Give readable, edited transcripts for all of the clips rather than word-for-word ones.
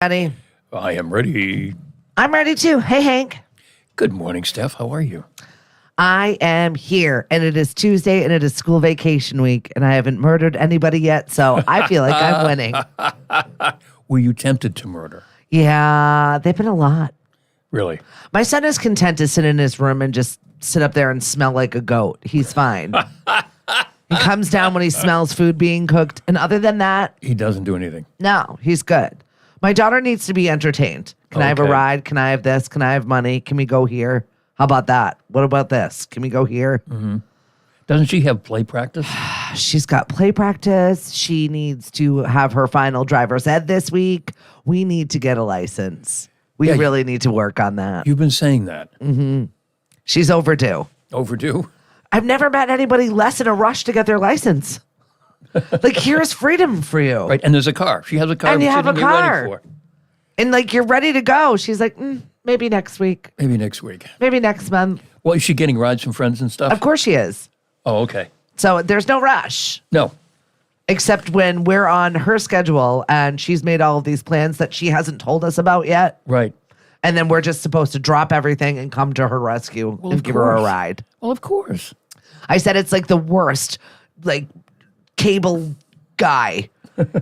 Ready? I am ready. I'm ready too. Hey, Hank. Good morning, Steph. How are you? I am here, and it is Tuesday, and it is school vacation week, and I haven't murdered anybody yet, so I feel like I'm winning. Were you tempted to murder? Yeah, they've been a lot. Really? My son is content to sit in his room and just sit up there and smell like a goat. He's fine. He comes down when he smells food being cooked, and other than that, He doesn't do anything. no, he's good. My daughter needs to be entertained. Can I have a Okay. ride? Can I have this? Can I have money? Can we go here? How about that? What about this? Can we go here? Doesn't she have play practice? She's got play practice. She needs to have her final driver's ed this week. We need to get a license. We Yeah, really need to work on that. You've been saying that. She's overdue. Overdue? I've never met anybody less in a rush to get their license. Like, here's freedom for you. Right. And there's a car. She has a car. And you have a sitting here ready car. for. And like, you're ready to go. She's like, maybe next week. Maybe next week. Maybe next month. Well, is she getting rides from friends and stuff? Of course she is. Oh, okay. So there's no rush. No. Except when we're on her schedule and she's made all of these plans that she hasn't told us about yet. Right. And then we're just supposed to drop everything and come to her rescue and of give her a course. ride. Well, of course. I said it's like the worst, like, cable guy.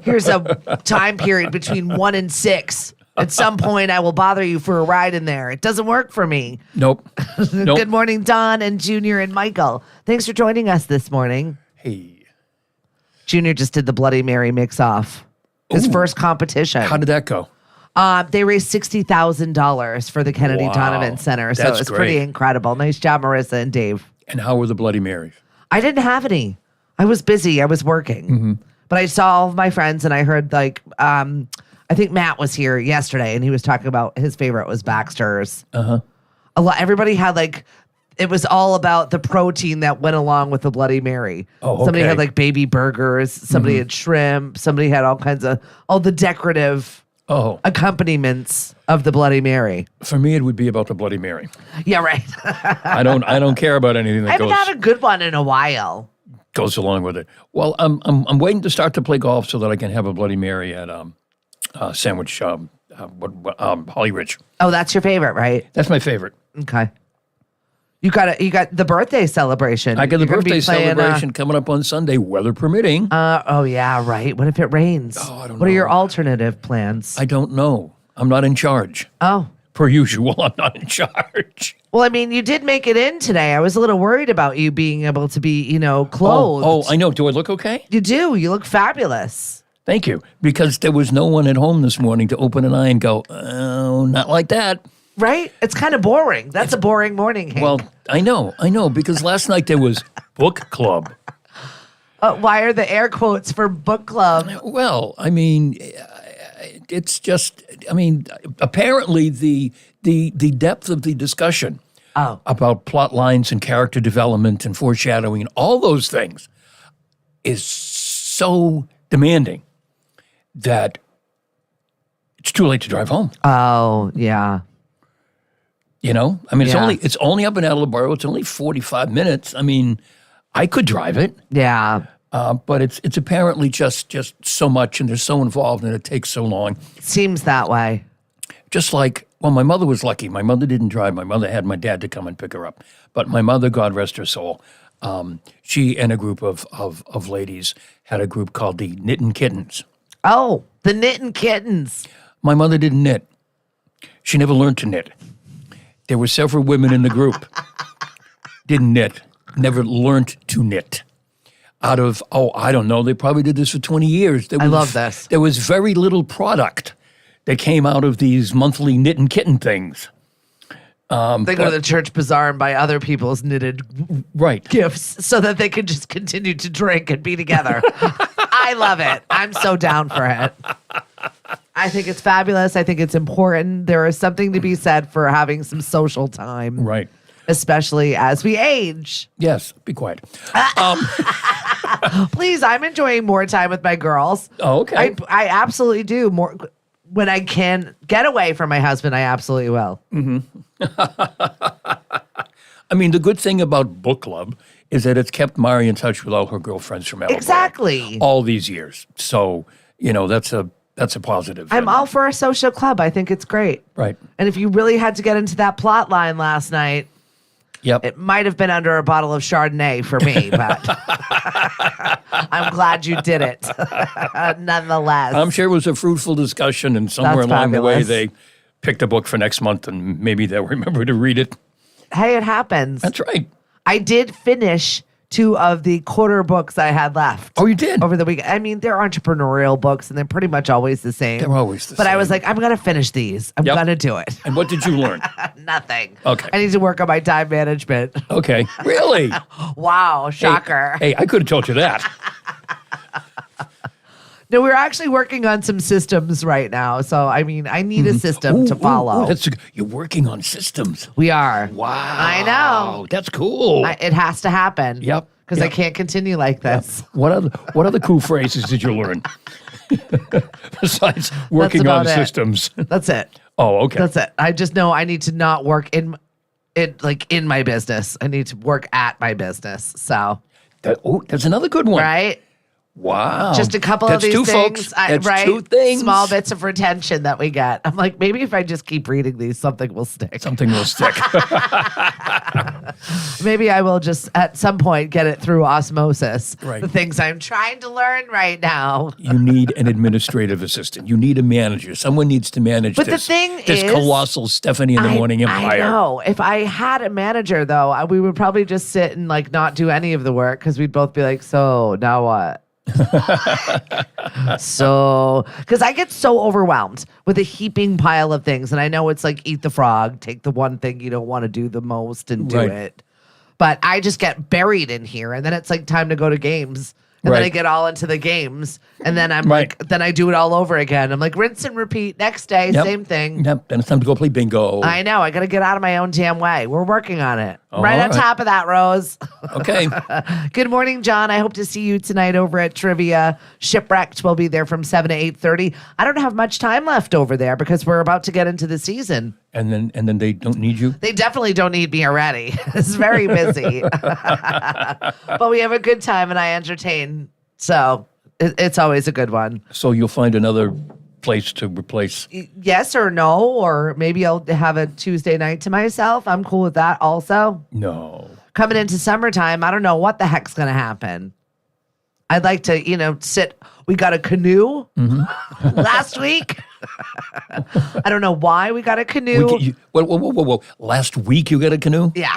Here's a time period between 1 and 6. At some point, I will bother you for a ride in there. It doesn't work for me. Nope. Nope. Good morning, Don and Junior and Michael. Thanks for joining us this morning. Hey. Junior just did the Bloody Mary mix-off. His Ooh. first competition. How did that go? They raised $60,000 for the Kennedy Wow. Donovan Center. So That's it's pretty great. incredible. Nice job, Marissa and Dave. And how were the Bloody Marys? I didn't have any. I was busy. I was working. But I saw all of my friends and I heard I think Matt was here yesterday and he was talking about his favorite was Baxter's. A lot everybody had it was all about the protein that went along with the Bloody Mary. Oh, Somebody okay. had baby burgers, somebody had shrimp, somebody had all kinds of all the decorative Oh, accompaniments of the Bloody Mary. for me, it would be about the Bloody Mary. Yeah, right. I don't care about anything I that haven't goes had a good one in a while. goes along with it. Well, I'm waiting to start to play golf so that I can have a Bloody Mary at Sandwich Holly Ridge. Oh, that's your favorite, right? That's my favorite. Okay. You got the birthday celebration. I got the You're gonna be birthday playing, celebration coming up on Sunday, weather permitting. oh yeah, right. What if it rains? Oh, I don't What are your know. alternative plans? I don't know. I'm not in charge. Oh. Per usual, I'm not in charge. Well, I mean, you did make it in today. I was a little worried about you being able to be, clothed. Oh, I know. Do I look okay? You do. You look fabulous. Thank you. Because there was no one at home this morning to open an eye and go, oh, not like that. Right? It's kind of boring. That's a boring morning, Hank. Well, I know, because last night there was book club. Why are the air quotes for book club? Well, I mean, it's just, apparently the depth of the discussion about plot lines and character development and foreshadowing and all those things is so demanding that it's too late to drive home. Oh, yeah. It's Yeah. it's only up in Attleboro. It's only 45 minutes. I mean, I could drive it. Yeah. But it's apparently just so much, and they're so involved, and it takes so long. Seems that way. Just like, well, my mother was lucky. My mother didn't drive. My mother had my dad to come and pick her up. But my mother, God rest her soul, she and a group of ladies had a group called the Knittin' Kittens. Oh, the Knittin' Kittens. My mother didn't knit. She never learned to knit. There were several women in the group. Didn't knit. Never learned to knit. Out of, I don't know, they probably did this for 20 years. I love this. There was very little product that came out of these monthly knitting kitten things. They go to the church bazaar and buy other people's knitted Right. gifts so that they can just continue to drink and be together. I love it. I'm so down for it. I think it's fabulous. I think it's important. There is something to be said for having some social time, Right. especially as we age. Yes, be quiet. Please, I'm enjoying more time with my girls. Oh, okay. I absolutely do. More when I can get away from my husband, I absolutely will. I mean, the good thing about book club is that it's kept Mari in touch with all her girlfriends from Attleboro. Exactly. All these years. So, that's a That's a positive. I'm all for a social club. I think it's great. Right. And if you really had to get into that plot line last night, Yep. it might have been under a bottle of Chardonnay for me, but I'm glad you did it nonetheless. I'm sure it was a fruitful discussion, and somewhere That's along the way, fabulous. they picked a book for next month, and maybe they'll remember to read it. Hey, it happens. That's right. I did finish 2 of the quarter books I had left. Oh, you did? Over the weekend. I mean, they're entrepreneurial books and they're pretty much always the same. They're always the But same. I was like, I'm going to finish these. I'm Yep. going to do it. And what did you learn? Nothing. Okay. I need to work on my time management. Okay. Really? Wow. Shocker. Hey, I could have told you that. No, we're actually working on some systems right now. So, I mean, I need a system to follow. You're working on systems. We are. Wow. I know. That's cool. It has to happen. Yep. Because I Yep. can't continue like this. What other cool phrases did you learn? Besides working on about it. systems. That's it. Oh, okay. That's it. I just know I need to not work in my business. I need to work at my business. So, That's another good one. right? Wow. Just a couple That's of these two, things. folks. That's right? 2 things. Small bits of retention that we get. I'm like, maybe if I just keep reading these, something will stick. Something will stick. Maybe I will just at some point get it through osmosis. Right. The things I'm trying to learn right now. You need an administrative assistant. You need a manager. Someone needs to manage But the this. thing this is, colossal Stephanie in the Morning Empire. I know. If I had a manager, though, we would probably just sit and like not do any of the work because we'd both be like, so now what? So, because I get so overwhelmed with a heaping pile of things, and I know it's like eat the frog, take the one thing you don't want to do the most and do Right. it. But I just get buried in here, and then it's like time to go to games. And then Right. I get all into the games, and then I'm Right. like, then I do it all over again. I'm like, rinse and repeat. Next day, Yep. same thing. Yep. Then it's time to go play bingo. I know. I got to get out of my own damn way. We're working on it. All right on right. top of that, Rose. Okay. Good morning, John. I hope to see you tonight over at Trivia. Shipwrecked will be there from 7 to 8:30. I don't have much time left over there because we're about to get into the season. And then they don't need you? They definitely don't need me already. It's very busy. But we have a good time and I entertain. So it's always a good one. So you'll find another place to replace. Yes or no, or maybe I'll have a Tuesday night to myself. I'm cool with that also. No. Coming into summertime, I don't know what the heck's going to happen. I'd like to, sit. We got a canoe last week. I don't know why we got a canoe. Whoa. Last week you got a canoe? Yeah.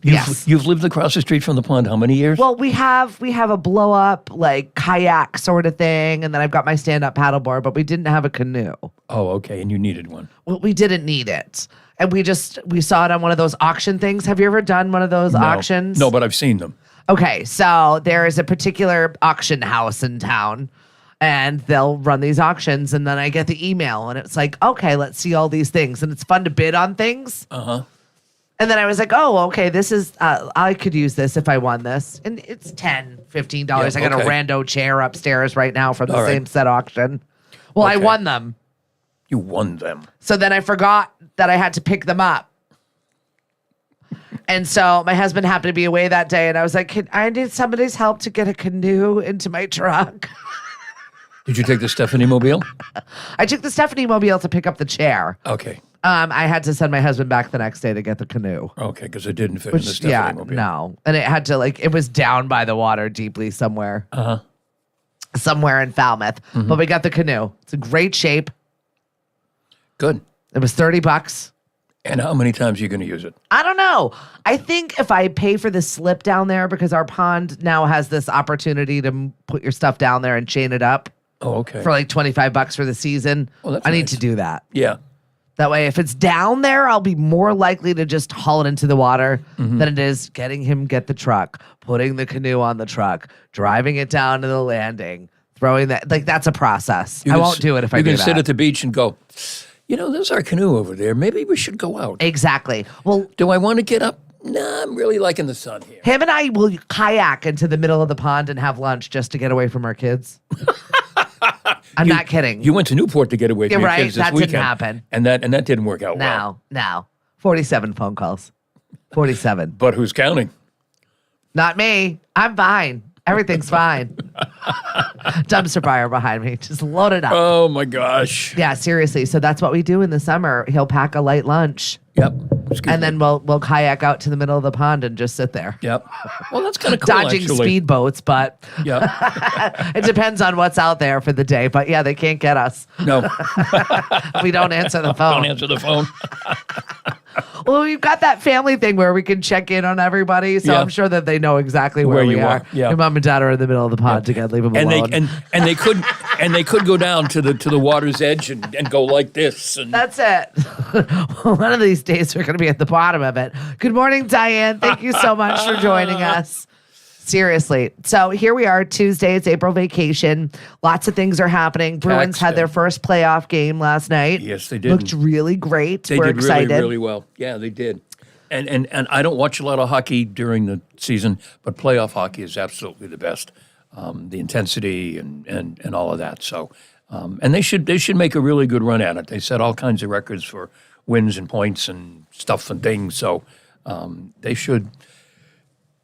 You've, Yes. You've lived across the street from the pond how many years? Well, we have a blow up like kayak sort of thing, and then I've got my stand up paddleboard, but we didn't have a canoe. Oh, okay. And you needed one. Well, we didn't need it, and we saw it on one of those auction things. Have you ever done one of those auctions? No, but I've seen them. Okay, so there is a particular auction house in town, and they'll run these auctions, and then I get the email, and it's like, okay, let's see all these things, and it's fun to bid on things. And then I was like, oh, okay, this is, I could use this if I won this. And it's $10, $15. Yeah, I got a okay. rando chair upstairs right now from the All right. same set auction. Well, I Okay. won them. You won them. So then I forgot that I had to pick them up. And so my husband happened to be away that day, and I was like, I need somebody's help to get a canoe into my truck. Did you take the Stephanie Mobile? I took the Stephanie Mobile to pick up the chair. Okay. I had to send my husband back the next day to get the canoe. Okay, because it didn't fit in the Which, Stephanie yeah, Mobile. no. And it had to, it was down by the water deeply somewhere. Somewhere in Falmouth. But we got the canoe. It's in great shape. Good. It was $30. And how many times are you going to use it? I don't know. I think if I pay for the slip down there, because our pond now has this opportunity to put your stuff down there and chain it up Oh, okay. for like $25 for the season. Oh, that's I need nice. to do that. Yeah. That way, if it's down there, I'll be more likely to just haul it into the water than it is getting him get the truck, putting the canoe on the truck, driving it down to the landing, throwing that. Like, that's a process. I won't do it if I do You can sit that. at the beach and go, there's our canoe over there. Maybe we should go out. Exactly. Well, Do I want to get up? Nah, I'm really liking the sun here. him and I will kayak into the middle of the pond and have lunch just to get away from our kids. I'm not kidding. You went to Newport to get away from You're your right. kids this That didn't weekend. happen. And that didn't work out well. No. 47 phone calls. 47. But who's counting? Not me. I'm fine. Everything's fine. Dumpster fire behind me. Just load it up. Oh my gosh. Yeah, seriously. So that's what we do in the summer. He'll pack a light lunch. Yep. And then we'll kayak out to the middle of the pond and just sit there. Yep. Well, that's kind of cool, Dodging actually. speedboats, but Yep. it depends on what's out there for the day. But yeah, they can't get us. No. We don't answer the phone. Don't answer the phone. Well, we've got that family thing where we can check in on everybody, so Yeah. I'm sure that they know exactly where we you are. are. Yeah. Your mom and dad are in the middle of the pond together. Leave them And alone. they could go down to the water's edge and go like this. And That's it. One of these days, we're going to be at the bottom of it. Good morning, Diane. Thank you so much for joining us. Seriously. So here we are, Tuesday. It's April vacation. Lots of things are happening. Bruins had their first playoff game last night. Yes, they did. Looked really great. They We're did excited. really, really well. Yeah, they did. And I don't watch a lot of hockey during the season, but playoff hockey is absolutely the best. The intensity and all of that. So, and they should make a really good run at it. They set all kinds of records for wins and points and stuff and things. So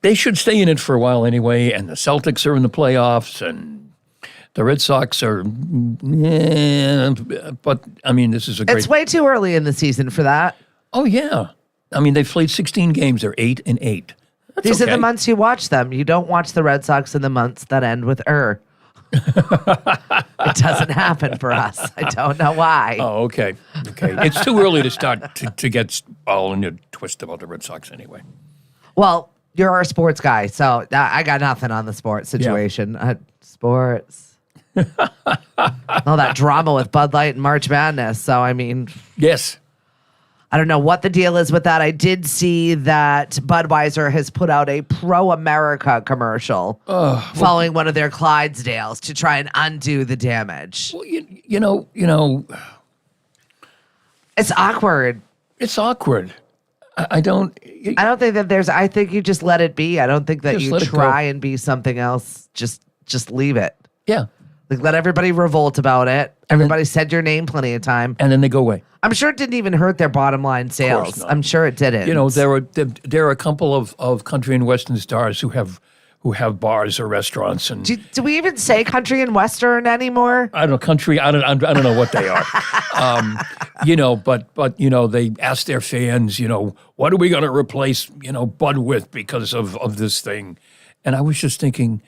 they should stay in it for a while anyway. And the Celtics are in the playoffs, and the Red Sox are. Yeah, but I mean, this is a great. It's way too early in the season for that. Oh yeah, I mean they've played 16 games. They're 8-8. That's These are okay. the months you watch them. You don't watch the Red Sox in the months that end with er. It doesn't happen for us. I don't know why. Oh, okay. It's too early to start to get all in a twist about the Red Sox anyway. Well, you're our sports guy, so I got nothing on the sports situation. Sports. All that drama with Bud Light and March Madness. So, I mean, Yes. I don't know what the deal is with that. I did see that Budweiser has put out a pro-America commercial following one of their Clydesdales to try and undo the damage. Well, you know, It's awkward. it's awkward. I don't. I don't think that I think you just let it be. I don't think that Just you let it go. try and be something else. Just leave it. Yeah. Like, let everybody revolt about it. Everybody said your name plenty of time. And then they go away. I'm sure it didn't even hurt their bottom line sales. not. I'm sure it didn't. You know, there are a couple of country and western stars who have bars or restaurants and do we even say country and western anymore? I don't know country. I don't know what they are. But they ask their fans, what are we going to replace Bud with because of this thing? And I was just thinking,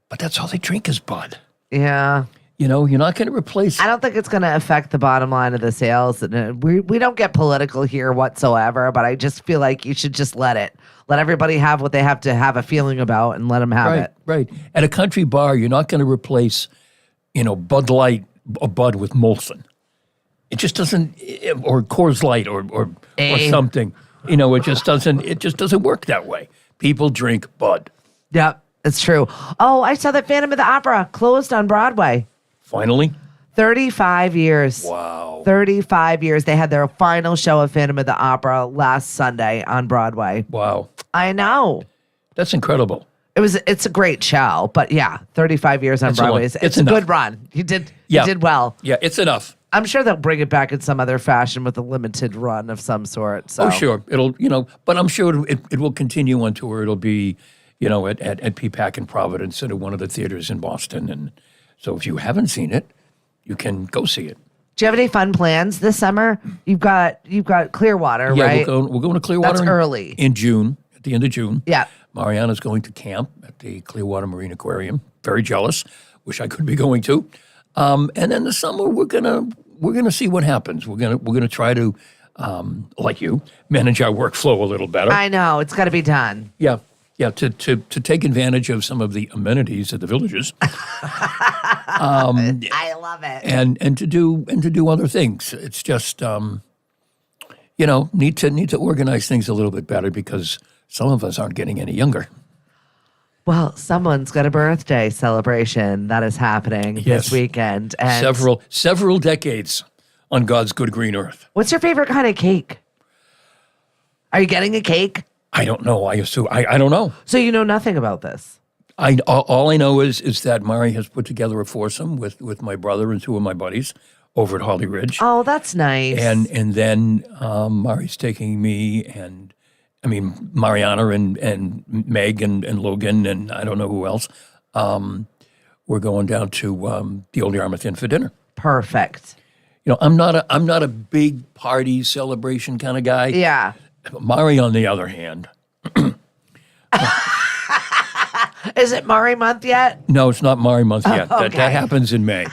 but that's all they drink is Bud. Yeah. You're not going to replace. I don't think it's going to affect the bottom line of the sales. And we don't get political here whatsoever, but I just feel like you should just let everybody have what they have to have a feeling about and let them have it. Right. At a country bar, you're not going to replace, Bud Light or Bud with Molson. It just doesn't, or Coors Light or something. It just doesn't work that way. People drink Bud. Yep, it's true. Oh, I saw that Phantom of the Opera closed on Broadway. Finally. 35 years. Wow. 35 years. They had their final show of Phantom of the Opera last Sunday on Broadway. Wow. I know. That's incredible. It's a great show, but yeah, 35 years on That's a lot. Broadway. It's It's a enough. good run. You did well. Yeah, it's enough. I'm sure they'll bring it back in some other fashion with a limited run of some sort. So. Oh, sure. It'll, but I'm sure it will continue on tour. It'll be, at PPAC in Providence and at one of the theaters in Boston. And so if you haven't seen it, you can go see it. Do you have any fun plans this summer? You've got Clearwater, Yeah, right? we're going to Clearwater That's early. in June, at the end of June. Yeah. Mariana's going to camp at the Clearwater Marine Aquarium. Very jealous. Wish I could be going to. And then the summer we're gonna see what happens. We're gonna try to, like you, manage our workflow a little better. I know it's got to be done. Yeah. To take advantage of some of the amenities at the villages. I love it. and to do other things. It's just need to organize things a little bit better because some of us aren't getting any younger. Well, someone's got a birthday celebration that is happening Yes. this weekend. And Several decades on God's good green earth. what's your favorite kind of cake? Are you getting a cake? I don't know. I assume I don't know. So you know nothing about this. All I know is that Mari has put together a foursome with my brother and two of my buddies over at Holly Ridge. Oh, that's nice. And then Mari's taking me and I mean, Mariana and Meg and Logan and I don't know who else. We're going down to the Old Yarmouth Inn for dinner. Perfect. You know, I'm not a big party celebration kind of guy. Yeah. But Mari, on the other hand, Is it Mari month yet? no, it's not Mari month yet. okay. That happens in May.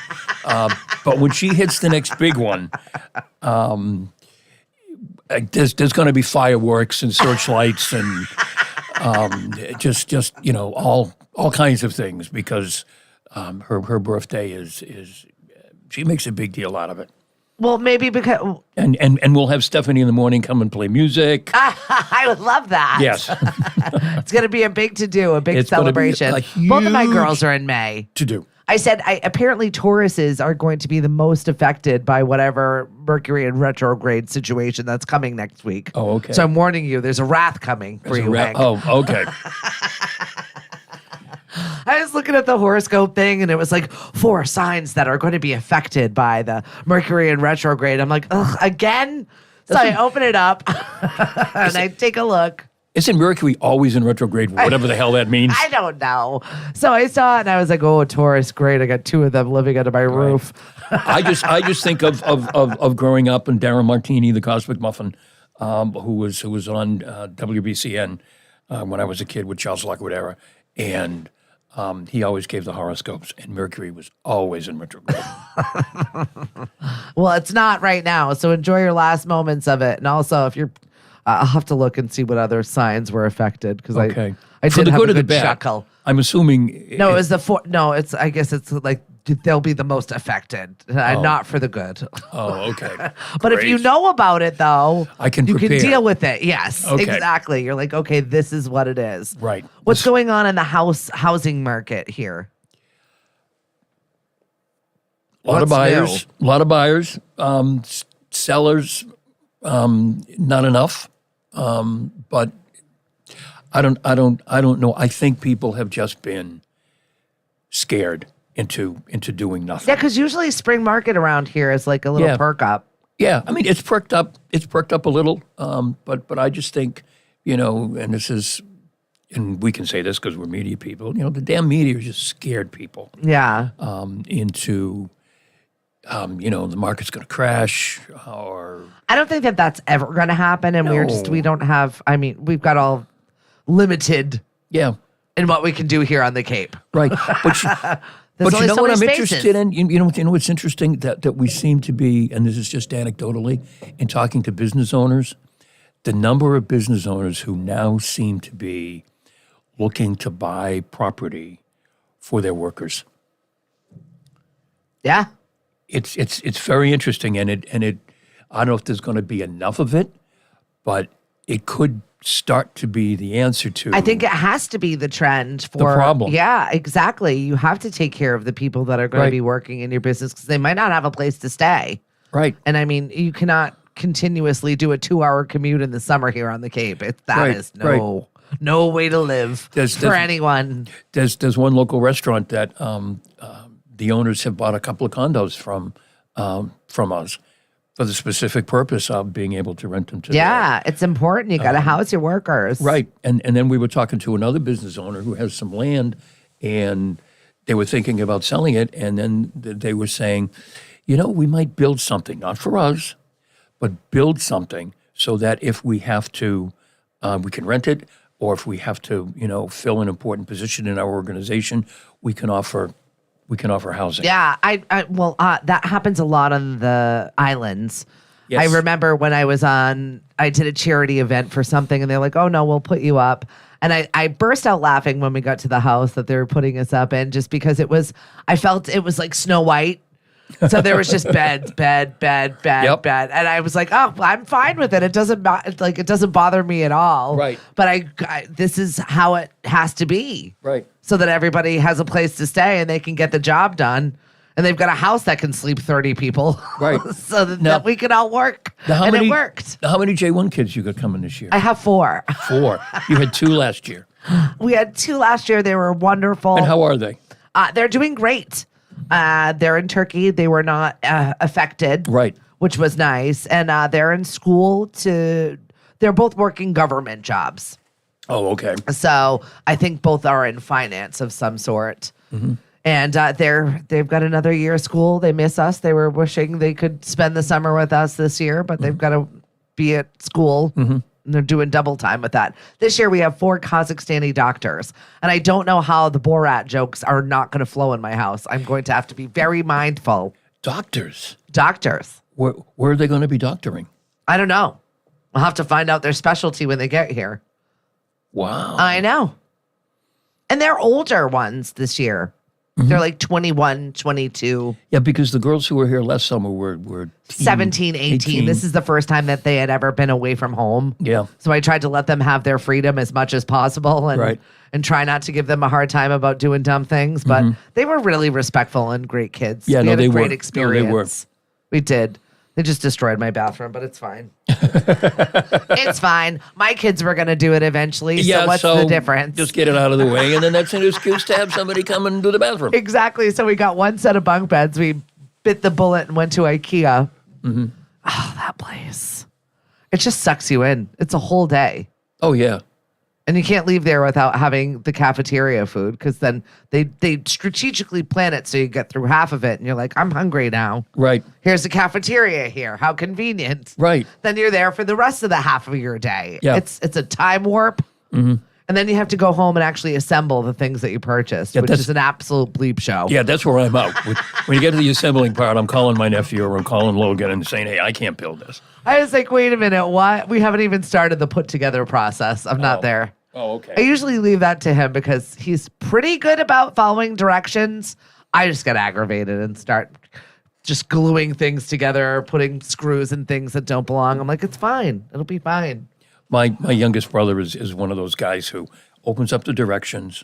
But when she hits the next big one, there's going to be fireworks and searchlights and just you know all kinds of things because her birthday is she makes a big deal out of it. Well, maybe because And we'll have Stephanie in the morning come and play music. I would love that. Yes, It's going to be a big to-do, a big It's gonna be celebration. a Both of my huge- girls are in May. to do. I said apparently Tauruses are going to be the most affected by whatever Mercury in retrograde situation that's coming next week. Oh, okay. So I'm warning you, there's a wrath coming for you, Hank. Oh, okay. I was looking at the horoscope thing and it was like 4 signs that are going to be affected by the Mercury in retrograde. I'm like, ugh, again? So I open it up and I take a look. Isn't Mercury always in retrograde, whatever the hell that means? I don't know. So I saw it and I was like, oh, Taurus, great. I got 2 of them living under my roof. I just think of growing up and Darren Martini, the Cosmic Muffin, who was on WBCN when I was a kid with Charles Lockwood era, and he always gave the horoscopes, and Mercury was always in retrograde. Well, it's not right now. So enjoy your last moments of it. And also, if you're, I'll have to look and see what other signs were affected because Okay, I for did the have good a or the good bad. chuckle. I'm assuming. No, it was the 4. No, it's, I guess it's like they'll be the most affected, not for the good. Oh, okay. But if you Great. know about it, though, I can you prepare. can deal with it. Yes, Okay. exactly. You're like, okay, this is what it is. Right. What's going on in the housing market here? A lot of What's buyers, sellers, not enough. But I don't know. I think people have just been scared into doing nothing. Yeah, because usually spring market around here is like a little Yeah. perk up. Yeah, I mean it's perked up. It's perked up a little. But I just think, you know, and this is, and we can say this because we're media people. You know, the damn media just scared people Yeah. into, you know, the market's going to crash or. I don't think that that's ever going to happen. And No. we don't have, I mean, we've got all limited Yeah, in what we can do here on the Cape. right. But There's but only you know so what many I'm spaces. interested in? You know what's interesting? That we seem to be, and this is just anecdotally, in talking to business owners, the number of business owners who now seem to be looking to buy property for their workers. Yeah. It's very interesting, and it I don't know if there's going to be enough of it, but it could start to be the answer to. I think it has to be the trend for problem. Yeah, exactly. You have to take care of the people that are going Right. to be working in your business because they might not have a place to stay. right. And I mean, you cannot continuously do a 2-hour commute in the summer here on the Cape. That Right, is no way to live There's- for there's- anyone. There's one local restaurant that the owners have bought a couple of condos from us for the specific purpose of being able to rent them to their- Yeah, it's important. You got to house your workers. Right. And then we were talking to another business owner who has some land and they were thinking about selling it. And then they were saying, you know, we might build something, not for us, but build something so that if we have to, we can rent it, or if we have to, you know, fill an important position in our organization, we can offer housing. Yeah, that happens a lot on the islands. Yes. I remember when I did a charity event for something and they're like, oh no, we'll put you up. And I burst out laughing when we got to the house that they were putting us up in just because I felt it was like Snow White. So there was just bed. Yep. And I was like, oh, I'm fine with it. It doesn't bother me at all. Right. But this is how it has to be. Right. So that everybody has a place to stay and they can get the job done. And they've got a house that can sleep 30 people. Right. So that, Now- that we can all work. Now, And it worked. How many J1 kids you got coming this year? I have 4. 4. You had 2 last year. We had 2 last year. They were wonderful. And how are they? They're doing great. They're in Turkey. They were not affected. Right. Which was nice. And they're in school they're both working government jobs. Oh, okay. So I think both are in finance of some sort. And they've got another year of school. They miss us. They were wishing they could spend the summer with us this year, but they've got to be at school. And they're doing double time with that. This year we have 4 Kazakhstani doctors. And I don't know how the Borat jokes are not going to flow in my house. I'm going to have to be very mindful. Doctors. Where are they going to be doctoring? I don't know. I'll have to find out their specialty when they get here. Wow. I know. And they're older ones this year. They're like 21, 22. Yeah, because the girls who were here last summer were 17, 18. This is the first time that they had ever been away from home. Yeah. So I tried to let them have their freedom as much as possible and try not to give them a hard time about doing dumb things. But they were really respectful and great kids. Yeah, we had a great were. experience. No, they were. We did. They just destroyed my bathroom, but it's fine. It's fine. My kids were going to do it eventually. So what's the difference? Just get it out of the way, and then that's an excuse to have somebody come and do the bathroom. Exactly. So we got one set of bunk beds. We bit the bullet and went to IKEA. Oh, that place. It just sucks you in. It's a whole day. Oh, yeah. And you can't leave there without having the cafeteria food because then they strategically plan it so you get through half of it and you're like, I'm hungry now. Right. Here's the cafeteria here. How convenient. Right. Then you're there for the rest of the half of your day. Yeah. It's a time warp. And then you have to go home and actually assemble the things that you purchased, which is an absolute bleep show. Yeah, that's where I'm out. When you get to the assembling part, I'm calling my nephew or I'm calling Logan and saying, hey, I can't build this. I was like, wait a minute, what? We haven't even started the put together process. I'm not there. Oh, okay. I usually leave that to him because he's pretty good about following directions. I just get aggravated and start just gluing things together, putting screws in things that don't belong. I'm like, it's fine. It'll be fine. My youngest brother is one of those guys who opens up the directions,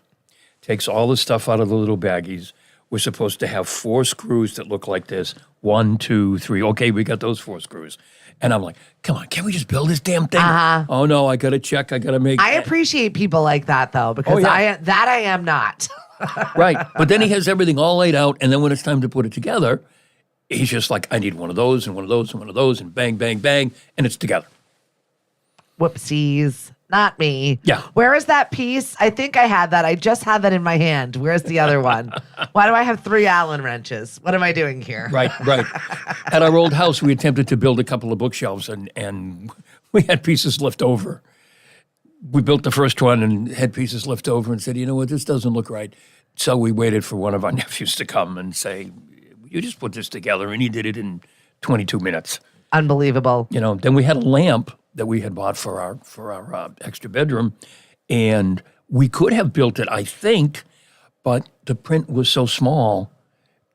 takes all the stuff out of the little baggies. We're supposed to have 4 screws that look like this. 1, 2, 3. Okay, we got those 4 screws. And I'm like, come on, can't we just build this damn thing? Oh, no, I got to check. I got to make... I appreciate people like that, though, because I am not. Right. But then he has everything all laid out. And then when it's time to put it together, he's just like, I need one of those and one of those and one of those. And bang, bang, bang. And it's together. Whoopsies. Not me. Yeah. Where is that piece? I think I had that. I just had that in my hand. Where's the other one? Why do I have 3 Allen wrenches? What am I doing here? Right. At our old house, we attempted to build a couple of bookshelves and we had pieces left over. We built the first one and had pieces left over and said, you know what, this doesn't look right. So we waited for one of our nephews to come and say, you just put this together. And he did it in 22 minutes. Unbelievable. You know, then we had a lamp that we had bought for our extra bedroom, and we could have built it, I think, but the print was so small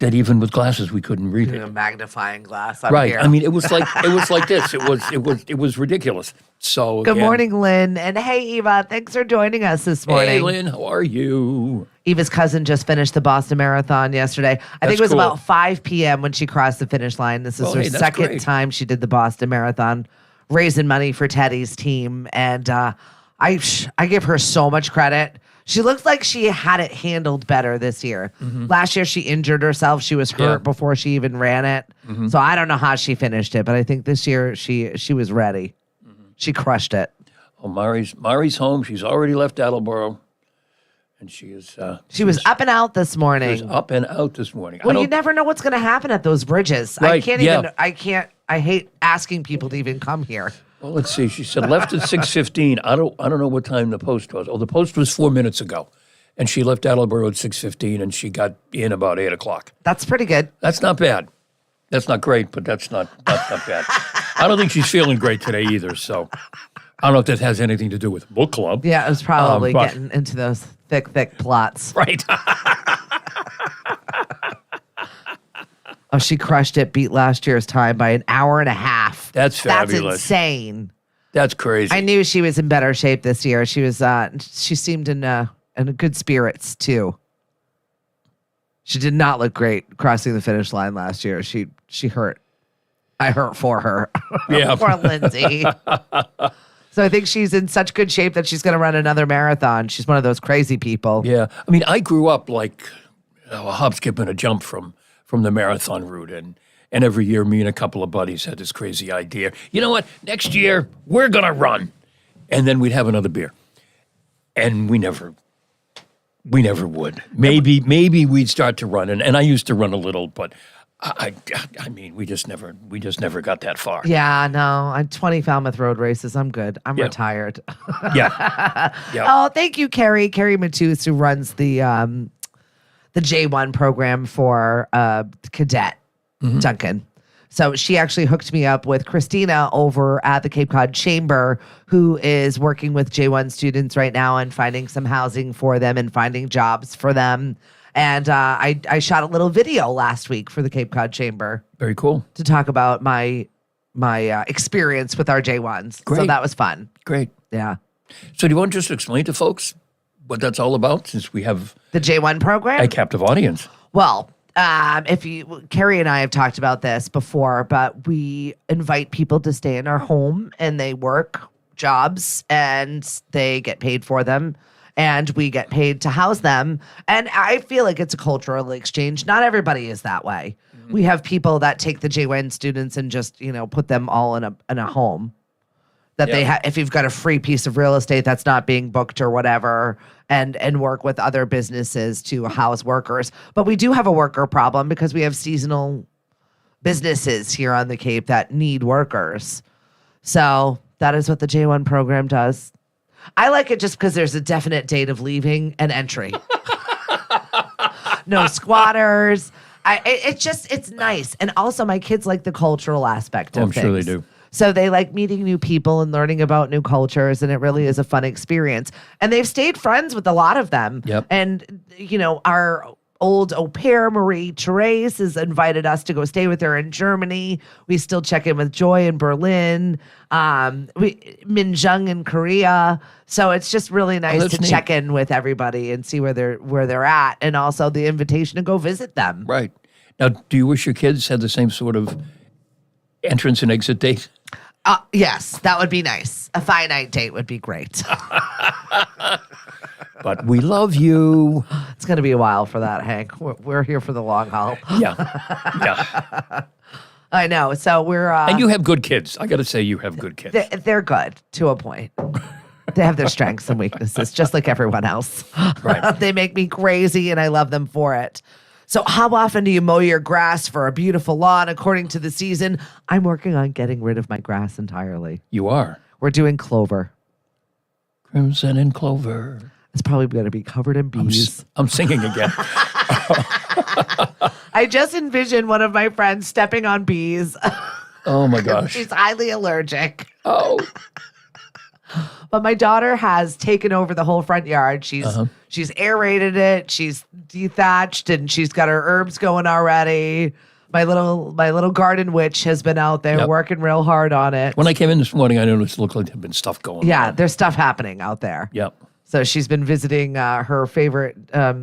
that even with glasses we couldn't read it. A magnifying glass. Right. Here. I mean, it was like this. It was ridiculous. So Good morning, Lynn, and hey, Eva. Thanks for joining us this morning. Hey, Lynn, how are you? Eva's cousin just finished the Boston Marathon yesterday. I think it was cool. about 5 p.m. when she crossed the finish line. This is her second great. time she did the Boston Marathon, raising money for Teddy's team. And I give her so much credit. She looks like she had it handled better this year. Last year, she injured herself. She was hurt before she even ran it. So I don't know how she finished it, but I think this year she was ready. She crushed it. Oh, Mari's home. She's already left Attleboro. And she is. She was up and out this morning. She was up and out this morning. Well, you never know what's going to happen at those bridges. Right, I hate asking people to even come here. Well, let's see. She said left at 6:15. I don't know what time the post was. Oh, the post was 4 minutes ago, and she left Attleboro at 6:15, and she got in about 8 o'clock. That's pretty good. That's not bad. That's not great, but that's not bad. I don't think she's feeling great today either. So I don't know if that has anything to do with book club. Yeah, it was probably getting into those thick plots. Right. Oh, she crushed it. Beat last year's time by an hour and a half. That's fabulous. That's insane. That's crazy. I knew she was in better shape this year. She was. She seemed in good spirits too. She did not look great crossing the finish line last year. She hurt. I hurt for her. Yeah. Poor Lindsay. So I think she's in such good shape that she's going to run another marathon. She's one of those crazy people. Yeah. I mean, I grew up like a hop, skip, and a jump from the marathon route. And And every year, me and a couple of buddies had this crazy idea. You know what? Next year, we're going to run. And then we'd have another beer. And we never would. Maybe we'd start to run. And I used to run a little, but I mean, we just never got that far. Yeah, no. I'm 20 Falmouth Road races. I'm good. I'm retired. Yeah. Oh, thank you, Carrie. Carrie Matus, who runs the J1 program for Cadet Duncan. So she actually hooked me up with Christina over at the Cape Cod Chamber, who is working with J1 students right now and finding some housing for them and finding jobs for them. And I shot a little video last week for the Cape Cod Chamber. Very cool. To talk about my experience with our J1s. Great. So that was fun. Great. Yeah. So do you want to just explain to folks what that's all about, since we have The J1 program? a captive audience? Well, Carrie and I have talked about this before, but we invite people to stay in our home and they work jobs and they get paid for them and we get paid to house them. And I feel like it's a cultural exchange. Not everybody is that way. We have people that take the J1 students and just, put them all in a home that they have. If you've got a free piece of real estate that's not being booked or whatever, and work with other businesses to house workers. But we do have a worker problem because we have seasonal businesses here on the Cape that need workers. So that is what the J1 program does. I like it just because there's a definite date of leaving and entry. No squatters. It's nice. And also my kids like the cultural aspect of I'm things. sure they do. So they like meeting new people and learning about new cultures, and it really is a fun experience. And they've stayed friends with a lot of them. Yep. And, our old au pair, Marie Therese, has invited us to go stay with her in Germany. We still check in with Joy in Berlin, Min Jung in Korea. So it's just really nice to neat. check in with everybody and see where they're at, and also the invitation to go visit them. Right. Now, do you wish your kids had the same sort of entrance and exit date? Yes, that would be nice. A finite date would be great. But we love you. It's going to be a while for that, Hank. We're here for the long haul. Yeah. I know. So we're... And you have good kids. I got to say, you have good kids. They're good to a point. They have their strengths and weaknesses, just like everyone else. Right. They make me crazy, and I love them for it. So how often do you mow your grass for a beautiful lawn according to the season? I'm working on getting rid of my grass entirely. You are. We're doing clover. Crimson and clover. It's probably going to be covered in bees. I'm singing again. I just envisioned one of my friends stepping on bees. Oh, my gosh. She's highly allergic. Oh. But my daughter has taken over the whole front yard. She's aerated it. She's dethatched, and she's got her herbs going already. My little garden witch has been out there working real hard on it. When I came in this morning, I noticed it looked like there'd been stuff going on. There's stuff happening out there. Yep. So she's been visiting her favorite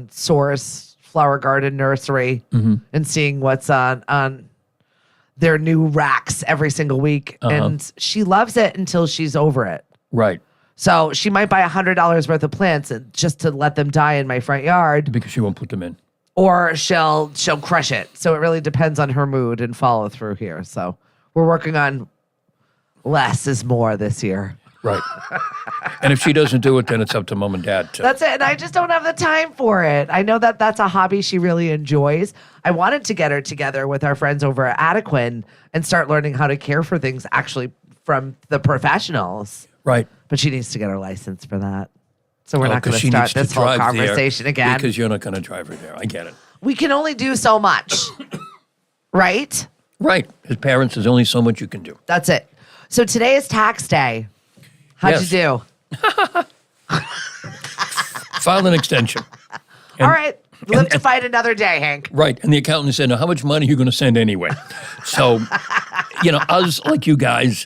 Source Flower Garden nursery and seeing what's on their new racks every single week. And she loves it until she's over it. Right. So she might buy $100 worth of plants just to let them die in my front yard, Because she won't put them in. or she'll crush it. So it really depends on her mood and follow through here. So we're working on less is more this year. Right. And if she doesn't do it, then it's up to mom and dad to. That's it. And I just don't have the time for it. I know that that's a hobby she really enjoys. I wanted to get her together with our friends over at Adequan and start learning how to care for things actually from the professionals. Right. But she needs to get her license for that. So we're not 'cause going she to start needs to this whole drive there conversation again. Because you're not going to drive her there. I get it. We can only do so much, right? Right. As parents, there's only so much you can do. That's it. So today is tax day. How'd Yes. you do? File an extension. All right. Live to fight another day, Hank. Right. And the accountant said, now, how much money are you going to send anyway? So, us, like you guys,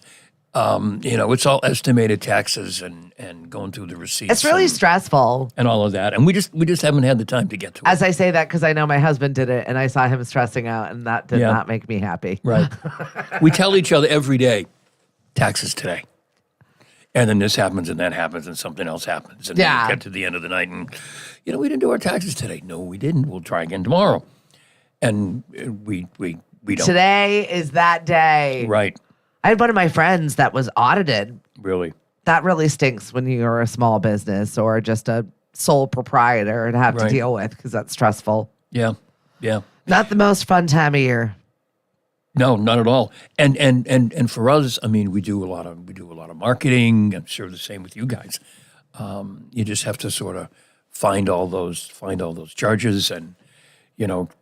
it's all estimated taxes and going through the receipts. It's really stressful. and all of that. And we just haven't had the time to get to it. As I say that because I know my husband did it and I saw him stressing out, and that did not make me happy. Right. We tell each other every day, taxes today. And then this happens and that happens and something else happens. And then we get to the end of the night and, we didn't do our taxes today. No, we didn't. We'll try again tomorrow. And we We don't. Today is that day. Right. I had one of my friends that was audited. Really. That really stinks when you're a small business or just a sole proprietor and have to Right. deal with because that's stressful. Yeah. Yeah. Not the most fun time of year. No, not at all. And for us, I mean, we do a lot of marketing. I'm sure the same with you guys. You just have to sort of find all those charges and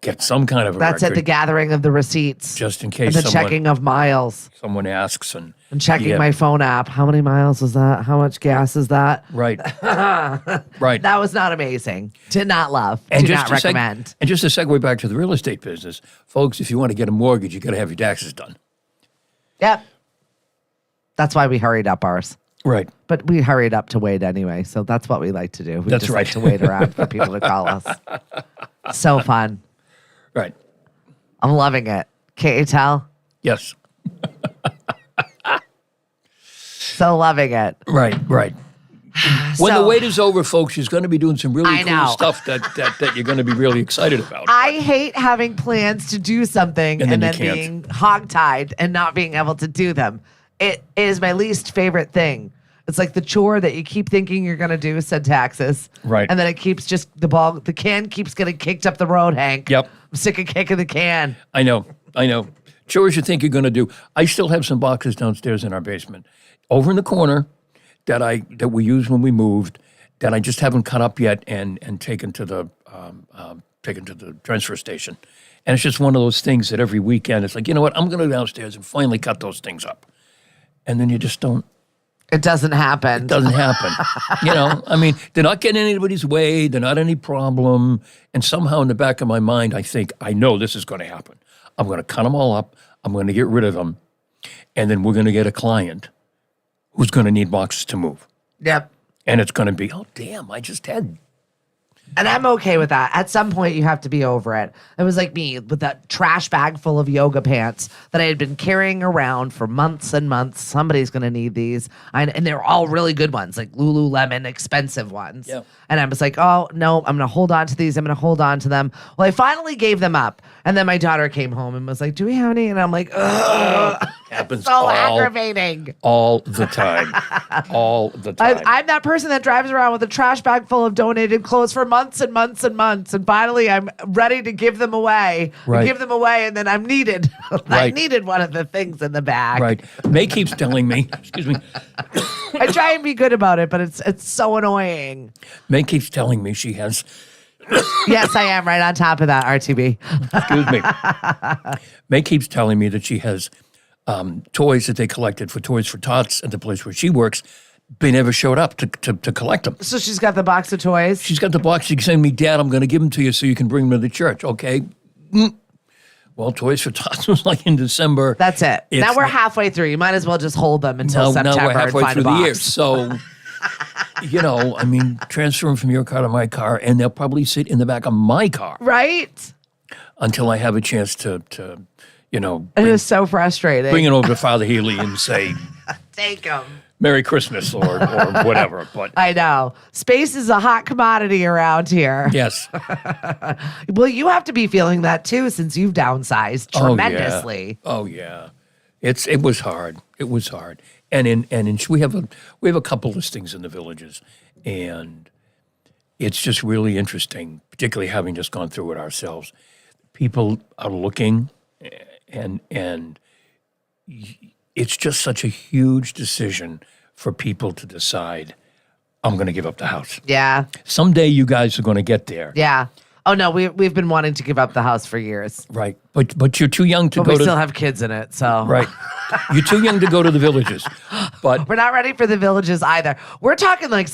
get some kind of a That's at record the gathering of the receipts just in and case the someone checking of miles someone asks and checking yeah, my phone app. How many miles was that? How much gas is that? right right. That was not amazing. Did not love. And Do not to recommend. and just to segue back to the real estate business, folks, if you want to get a mortgage, you got to have your taxes done. Yep. That's why we hurried up ours. Right. But we hurried up to wait anyway. So that's what we like to do. We That's just right. like to wait around for people to call us. So fun. Right. I'm loving it. Can't you tell? Yes. So loving it. Right. Right. When the So- wait is over, folks, she's going to be doing some really I cool know. stuff that you're going to be really excited about. I hate having plans to do something And and then then you can't. being hogtied and not being able to do them. It is my least favorite thing. It's like the chore that you keep thinking you're going to do, said taxes. Right. And then it keeps just the can keeps getting kicked up the road, Hank. Yep. I'm sick of kicking the can. I know. Chores you think you're going to do. I still have some boxes downstairs in our basement, over in the corner, that we used when we moved, that I just haven't cut up yet and taken to the transfer station. And it's just one of those things that every weekend it's like, you know what, I'm going to go downstairs and finally cut those things up, and then you just don't. It doesn't happen. It doesn't happen. I mean, they're not getting in anybody's way. They're not any problem. And somehow in the back of my mind, I think, I know this is going to happen. I'm going to cut them all up. I'm going to get rid of them. And then we're going to get a client who's going to need boxes to move. Yep. And it's going to be, oh, damn, I just had. And I'm okay with that. At some point, you have to be over it. It was like me with that trash bag full of yoga pants that I had been carrying around for months and months. Somebody's going to need these. And they're all really good ones, like Lululemon, expensive ones. Yep. And I was like, oh, no, I'm going to hold on to these. I'm going to hold on to them. Well, I finally gave them up. And then my daughter came home and was like, do we have any? And I'm like, ugh. Happens So aggravating. all the time. All the time. I'm that person that drives around with a trash bag full of donated clothes for months and months and months. And finally, I'm ready to give them away. Right. Give them away, and then I'm needed. I Right. needed one of the things in the bag. Right. May keeps telling me, excuse me, I try and be good about it, but it's so annoying. May keeps telling me she has, Yes, I am right on top of that, RTB. excuse me. May keeps telling me that she has toys that they collected for Toys for Tots at the place where she works. They never showed up to collect them. So she's got the box of toys. She's got the box. She saying to me, Dad, I'm going to give them to you so you can bring them to the church. Okay. Well, Toys for Tots was like in December. That's it. It's Now we're not- halfway through. You might as well just hold them until September Now we're halfway and find through a the box. year. So, I mean, transfer them from your car to my car, and they'll probably sit in the back of my car Right? until I have a chance to It is so frustrating. bring it over to Father Healy and say, Take them. Merry Christmas or whatever. But I know. Space is a hot commodity around here. yes. Well, you have to be feeling that too since you've downsized tremendously. Oh yeah. It was hard. It was hard. And we have a couple listings in the Villages, and it's just really interesting, particularly having just gone through it ourselves. People are looking, and it's just such a huge decision for people to decide, I'm going to give up the house. Yeah. Someday you guys are going to get there. Yeah. Oh no, we've been wanting to give up the house for years. Right. But you're too young to But go we to still have kids in it, so Right. You're too young to go to the Villages. But we're not ready for the Villages either. We're talking like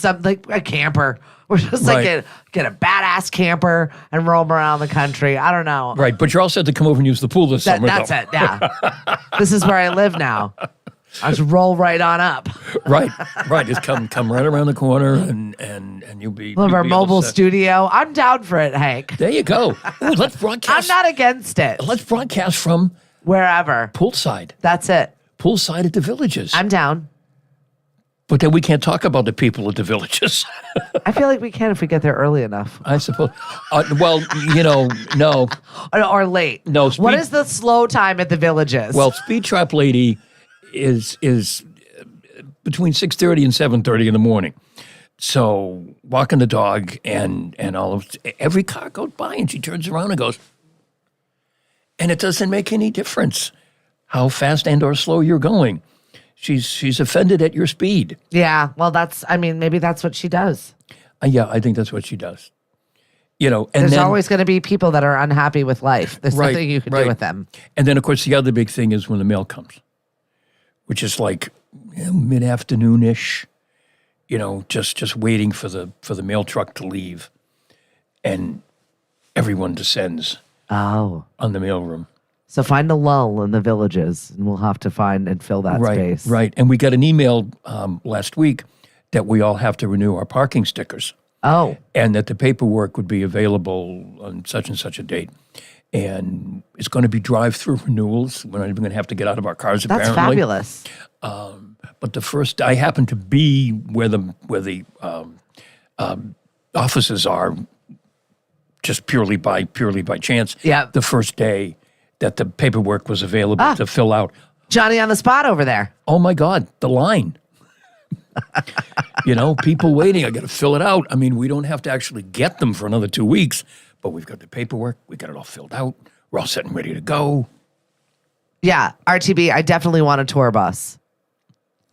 a camper. We're just like Right. get a badass camper and roam around the country. I don't know. right, but you're all set to come over and use the pool this summer. That's though. it. Yeah. This is where I live now. I just roll right on up. Right. Just come right around the corner and you'll be Love you'll our be able mobile to- studio. I'm down for it, Hank. There you go. Ooh, let's I'm broadcast. not against it. Let's broadcast from Wherever. poolside. That's it. Poolside at the Villages. I'm down. But then we can't talk about the people at the Villages. I feel like we can if we get there early enough. I suppose. Well, no. Or late. No, what is the slow time at the Villages? Well, Speed Trap Lady is between 6:30 and 7:30 in the morning. So walking the dog and every car goes by and she turns around and goes, and it doesn't make any difference how fast and or slow you're going. She's offended at your speed. Yeah, well, maybe that's what she does. Yeah, I think that's what she does. And there's then, always going to be people that are unhappy with life. There's nothing you can do with them. And then, of course, the other big thing is when the mail comes, which is like mid-afternoon-ish, just waiting for the mail truck to leave, and everyone descends on the mailroom. So find a lull in the Villages, and we'll have to find and fill that space. Right. And we got an email last week that we all have to renew our parking stickers. Oh. And that the paperwork would be available on such and such a date. And it's going to be drive-through renewals. We're not even going to have to get out of our cars, apparently. That's fabulous. But the first, I happen to be where the offices are, just purely by chance. Yeah. The first day that the paperwork was available to fill out. Johnny on the spot over there. Oh my God, the line. People waiting. I got to fill it out. I mean, we don't have to actually get them for another 2 weeks, but we've got the paperwork. We got it all filled out. We're all set and ready to go. Yeah, RTB, I definitely want a tour bus.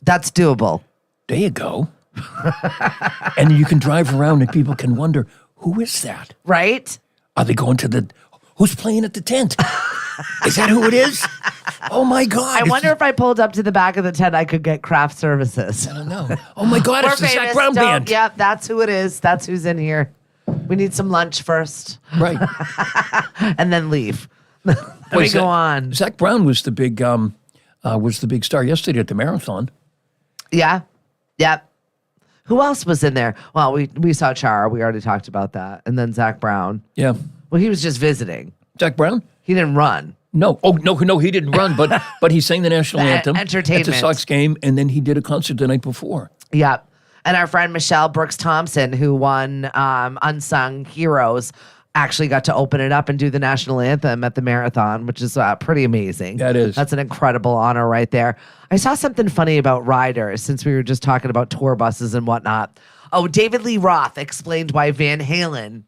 That's doable. There you go. And you can drive around and people can wonder, who is that? Right? Are they going to who's playing at the tent? Is that who it is? Oh my God. I wonder if I pulled up to the back of the tent, I could get craft services. I don't know. Oh my God, it's the Zac Brown Band. Yep, that's who it is. That's who's in here. We need some lunch first. Right. And then leave. Let me go on. Zac Brown was the big star yesterday at the marathon. Yeah. Yep. Who else was in there? Well, we saw Chara. We already talked about that. And then Zac Brown. Yeah. Well, he was just visiting. Zac Brown? He didn't run. No. Oh, no, he didn't run, but he sang the national anthem entertainment at the Sox game, and then he did a concert the night before. Yep. And our friend Michelle Brooks Thompson, who won Unsung Heroes, actually got to open it up and do the national anthem at the marathon, which is pretty amazing. That is. That's an incredible honor right there. I saw something funny about riders since we were just talking about tour buses and whatnot. Oh, David Lee Roth explained why Van Halen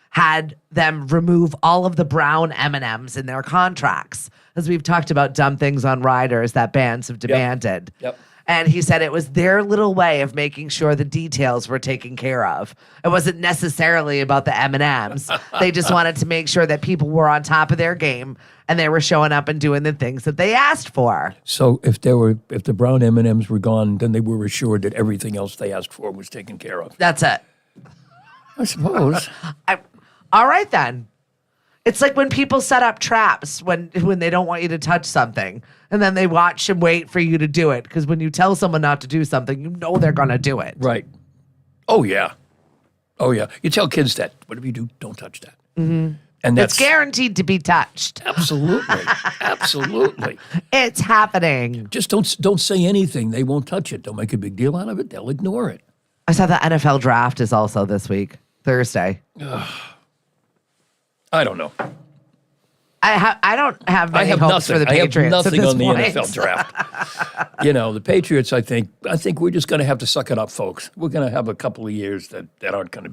had them remove all of the brown M&Ms in their contracts, as we've talked about dumb things on riders that bands have demanded. Yep. And he said it was their little way of making sure the details were taken care of. It wasn't necessarily about the M&Ms. They just wanted to make sure that people were on top of their game and they were showing up and doing the things that they asked for. So if the brown M&Ms were gone, then they were assured that everything else they asked for was taken care of. That's it. I suppose. All right, then. It's like when people set up traps when they don't want you to touch something, and then they watch and wait for you to do it. Because when you tell someone not to do something, you know they're going to do it. Right. Oh, yeah. You tell kids that. Whatever you do, don't touch that. Mm-hmm. And that's it's guaranteed to be touched. Absolutely. Absolutely. It's happening. Just don't say anything. They won't touch it. Don't make a big deal out of it. They'll ignore it. I saw the NFL draft is also this week, Thursday. I don't know. I don't have many hopes for the Patriots. I have nothing on the point. NFL draft. The Patriots, I think we're just going to have to suck it up, folks. We're going to have a couple of years that are going to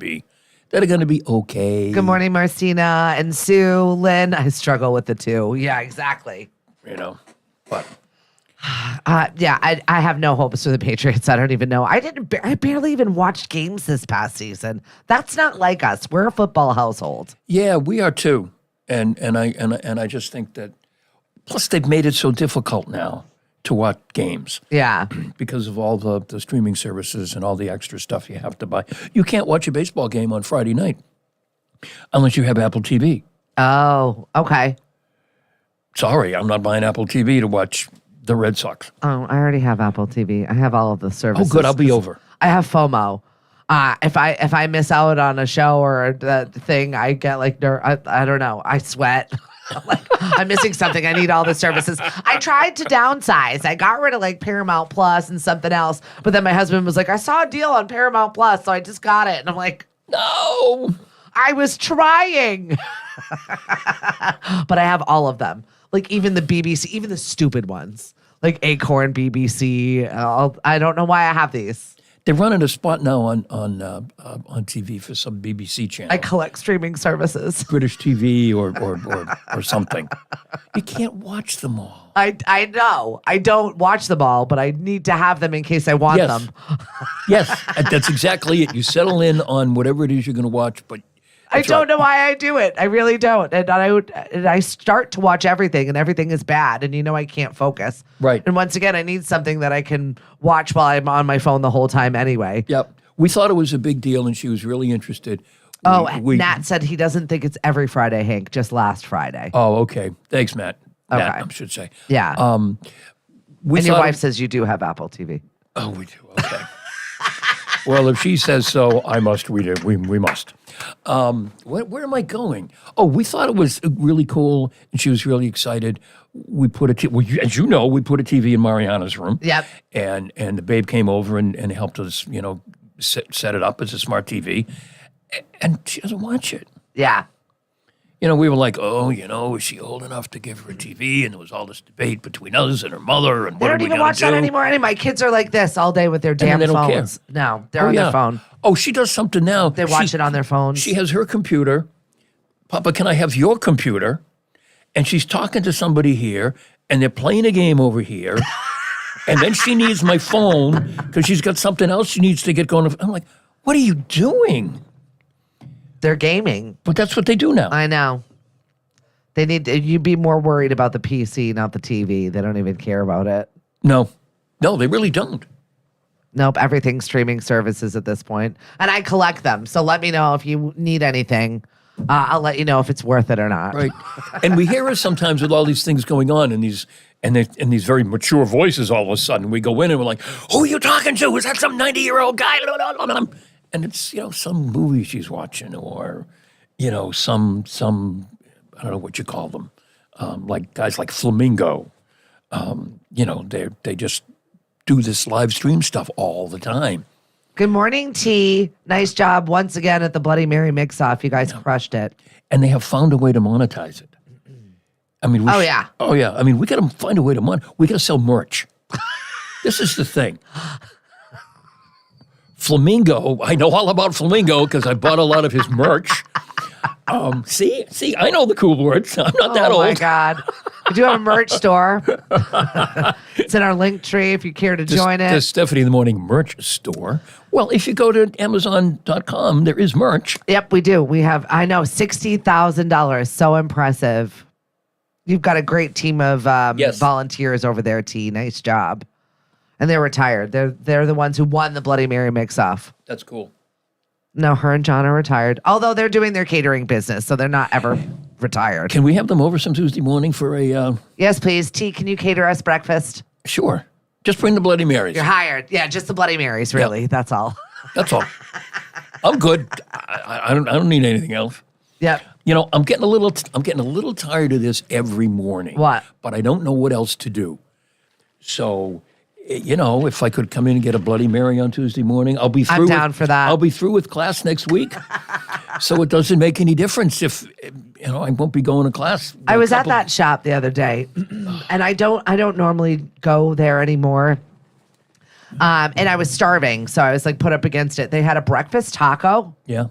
be okay. Good morning, Marcina and Sue, Lynn. I struggle with the two. Yeah, exactly. But I have no hopes for the Patriots. I don't even know. I barely even watched games this past season. That's not like us. We're a football household. Yeah, we are too. And I just think that. Plus, they've made it so difficult now to watch games. Yeah, because of all the streaming services and all the extra stuff you have to buy. You can't watch a baseball game on Friday night unless you have Apple TV. Oh, okay. Sorry, I'm not buying Apple TV to watch the Red Sox. Oh, I already have Apple TV. I have all of the services. Oh, good. I'll be over. I have FOMO. If I miss out on a show or the thing, I get like I don't know. I sweat. I'm like, I'm missing something. I need all the services. I tried to downsize. I got rid of like Paramount Plus and something else. But then my husband was like, I saw a deal on Paramount Plus, so I just got it. And I'm like, No. I was trying. But I have all of them. Like even the BBC, even the stupid ones. Like Acorn, BBC. I don't know why I have these. They're running a spot now on TV for some BBC channel. I collect streaming services. British TV or something. You can't watch them all. I know. I don't watch them all, but I need to have them in case I want Yes. them. Yes, that's exactly it. You settle in on whatever it is you're going to watch, but I don't know why I do it. I really don't. And I start to watch everything, and everything is bad, and I can't focus. Right. And once again, I need something that I can watch while I'm on my phone the whole time anyway. Yep. We thought it was a big deal, and she was really interested. Nat said he doesn't think it's every Friday, Hank, just last Friday. Oh, okay. Thanks, Matt. Okay. Matt, I should say. Yeah. We and your thought- wife says you do have Apple TV. Oh, we do. Okay. Well, if she says so, I must. We do. We must. Where am I going? Oh, we thought it was really cool, and she was really excited. We put as you know, we put a TV in Mariana's room. Yep. And the babe came over and helped us, set it up as a smart TV, and she doesn't watch it. Yeah. We were like, is she old enough to give her a TV? And there was all this debate between us and her mother. And They what don't are we even gonna watch that do? anymore. And my kids are like this all day with their damn they don't care. phones. No, they're on their phone. Oh, she does something now. They watch it on their phones. She has her computer. Papa, can I have your computer? And she's talking to somebody here, and they're playing a game over here. And then she needs my phone because she's got something else she needs to get going. I'm like, what are you doing? They're gaming. But that's what they do now. I know. They need you'd be more worried about the PC, not the TV. They don't even care about it. No, they really don't. Nope, everything's streaming services at this point. And I collect them. So let me know if you need anything. I'll let you know if it's worth it or not. Right. And we hear her sometimes with all these things going on and these very mature voices all of a sudden. We go in and we're like, who are you talking to? Is that some 90-year-old guy? And it's, some movie she's watching or, some I don't know what you call them, like guys like Flamingo. They just do this live stream stuff all the time. Good morning, T. Nice job once again at the Bloody Mary mix-off. You guys crushed it. And they have found a way to monetize it. I mean, Oh, yeah. I mean, we got to find a way to we got to sell merch. This is the thing. Flamingo, I know all about Flamingo because I bought a lot of his merch. See, I know the cool words. I'm not that old. Oh, my God. We do have a merch store. It's in our link tree if you care to join it. The Stephanie in the Morning merch store. Well, if you go to Amazon.com, there is merch. Yep, we do. We have, I know, $60,000. So impressive. You've got a great team of Yes. volunteers over there, T. Nice job. And they're retired. They're the ones who won the Bloody Mary mix-off. That's cool. No, her and John are retired. Although they're doing their catering business, so they're not ever retired. Can we have them over some Tuesday morning for a... Yes, please. T, can you cater us breakfast? Sure. Just bring the Bloody Marys. You're hired. Yeah, just the Bloody Marys, really. That's all. That's all. I'm good. I don't need anything else. Yep. I'm getting a little tired of this every morning. What? But I don't know what else to do. So, if I could come in and get a Bloody Mary on Tuesday morning, I'll be through. I'm down for that. I'll be through with class next week. So it doesn't make any difference if I won't be going to class. I was at that shop the other day, and I don't normally go there anymore. And I was starving, so I was like put up against it. They had a breakfast taco. Yeah.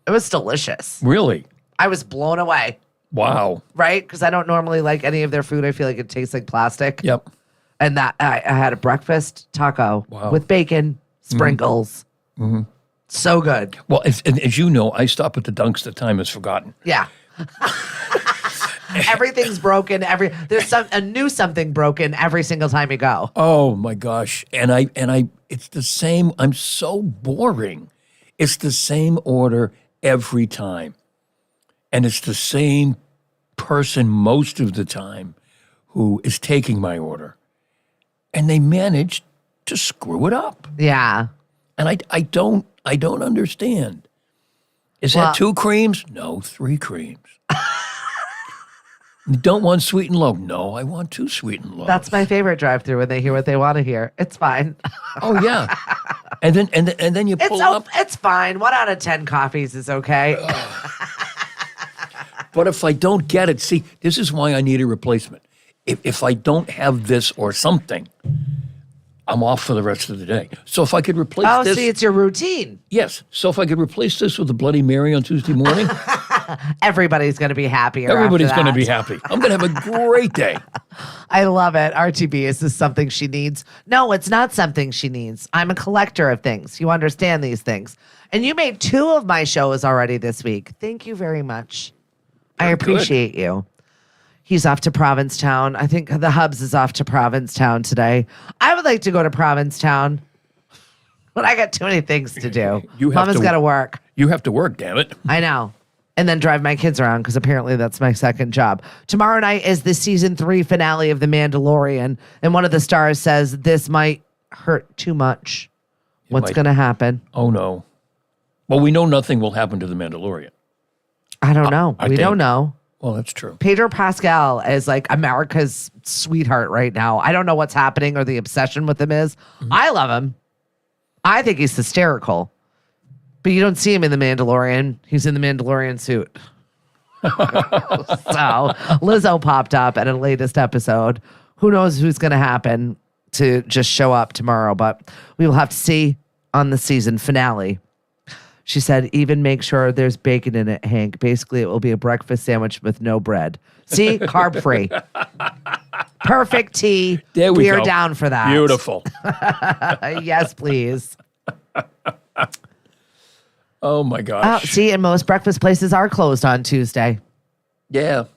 It was delicious. Really? I was blown away. Wow. Right? Because I don't normally like any of their food. I feel like it tastes like plastic. Yep. And that I had a breakfast taco with bacon, sprinkles. Mm-hmm. So good. Well, as you know, I stop at the Dunks. The time is forgotten. Yeah. Everything's broken. There's a new something broken every single time you go. Oh my gosh. And I it's the same. I'm so boring. It's the same order every time. And it's the same person most of the time who is taking my order. And they manage to screw it up. Yeah. And I don't understand. Is that 2 creams? No, 3 creams. You don't want sweet and low. No, I want 2 sweet and low. That's my favorite drive-through when they hear what they want to hear. It's fine. Oh yeah. And then you pull up. It's fine. 1 out of 10 coffees is okay. But if I don't get it, see, this is why I need a replacement. If I don't have this or something, I'm off for the rest of the day. So if I could replace this. See, it's your routine. Yes. So if I could replace this with a Bloody Mary on Tuesday morning, Everybody's going to be happier. everybody's going to be happy. I'm going to have a great day. I love it. RTB, is this something she needs? No, it's not something she needs. I'm a collector of things. You understand these things. And you made 2 of my shows already this week. Thank you very much. I appreciate you. He's off to Provincetown. I think the Hubs is off to Provincetown today. I would like to go to Provincetown, but I got too many things to do. Mama's got to work. You have to work, damn it. I know. And then drive my kids around because apparently that's my second job. Tomorrow night is the season 3 finale of The Mandalorian. And one of the stars says this might hurt too much. What's going to happen? Oh, no. Well, we know nothing will happen to The Mandalorian. I don't know. We don't know. Well, that's true. Pedro Pascal is like America's sweetheart right now. I don't know what's happening or the obsession with him is. Mm-hmm. I love him. I think he's hysterical. But you don't see him in The Mandalorian. He's in the Mandalorian suit. So Lizzo popped up at a latest episode. Who knows who's going to happen to just show up tomorrow, but we will have to see on the season finale. She said, even make sure there's bacon in it, Hank. Basically, it will be a breakfast sandwich with no bread. See? Carb free. Perfect tea. There we are go. Down for that. Beautiful. Yes, please. Oh, my gosh. See, and most breakfast places are closed on Tuesday. Yeah. A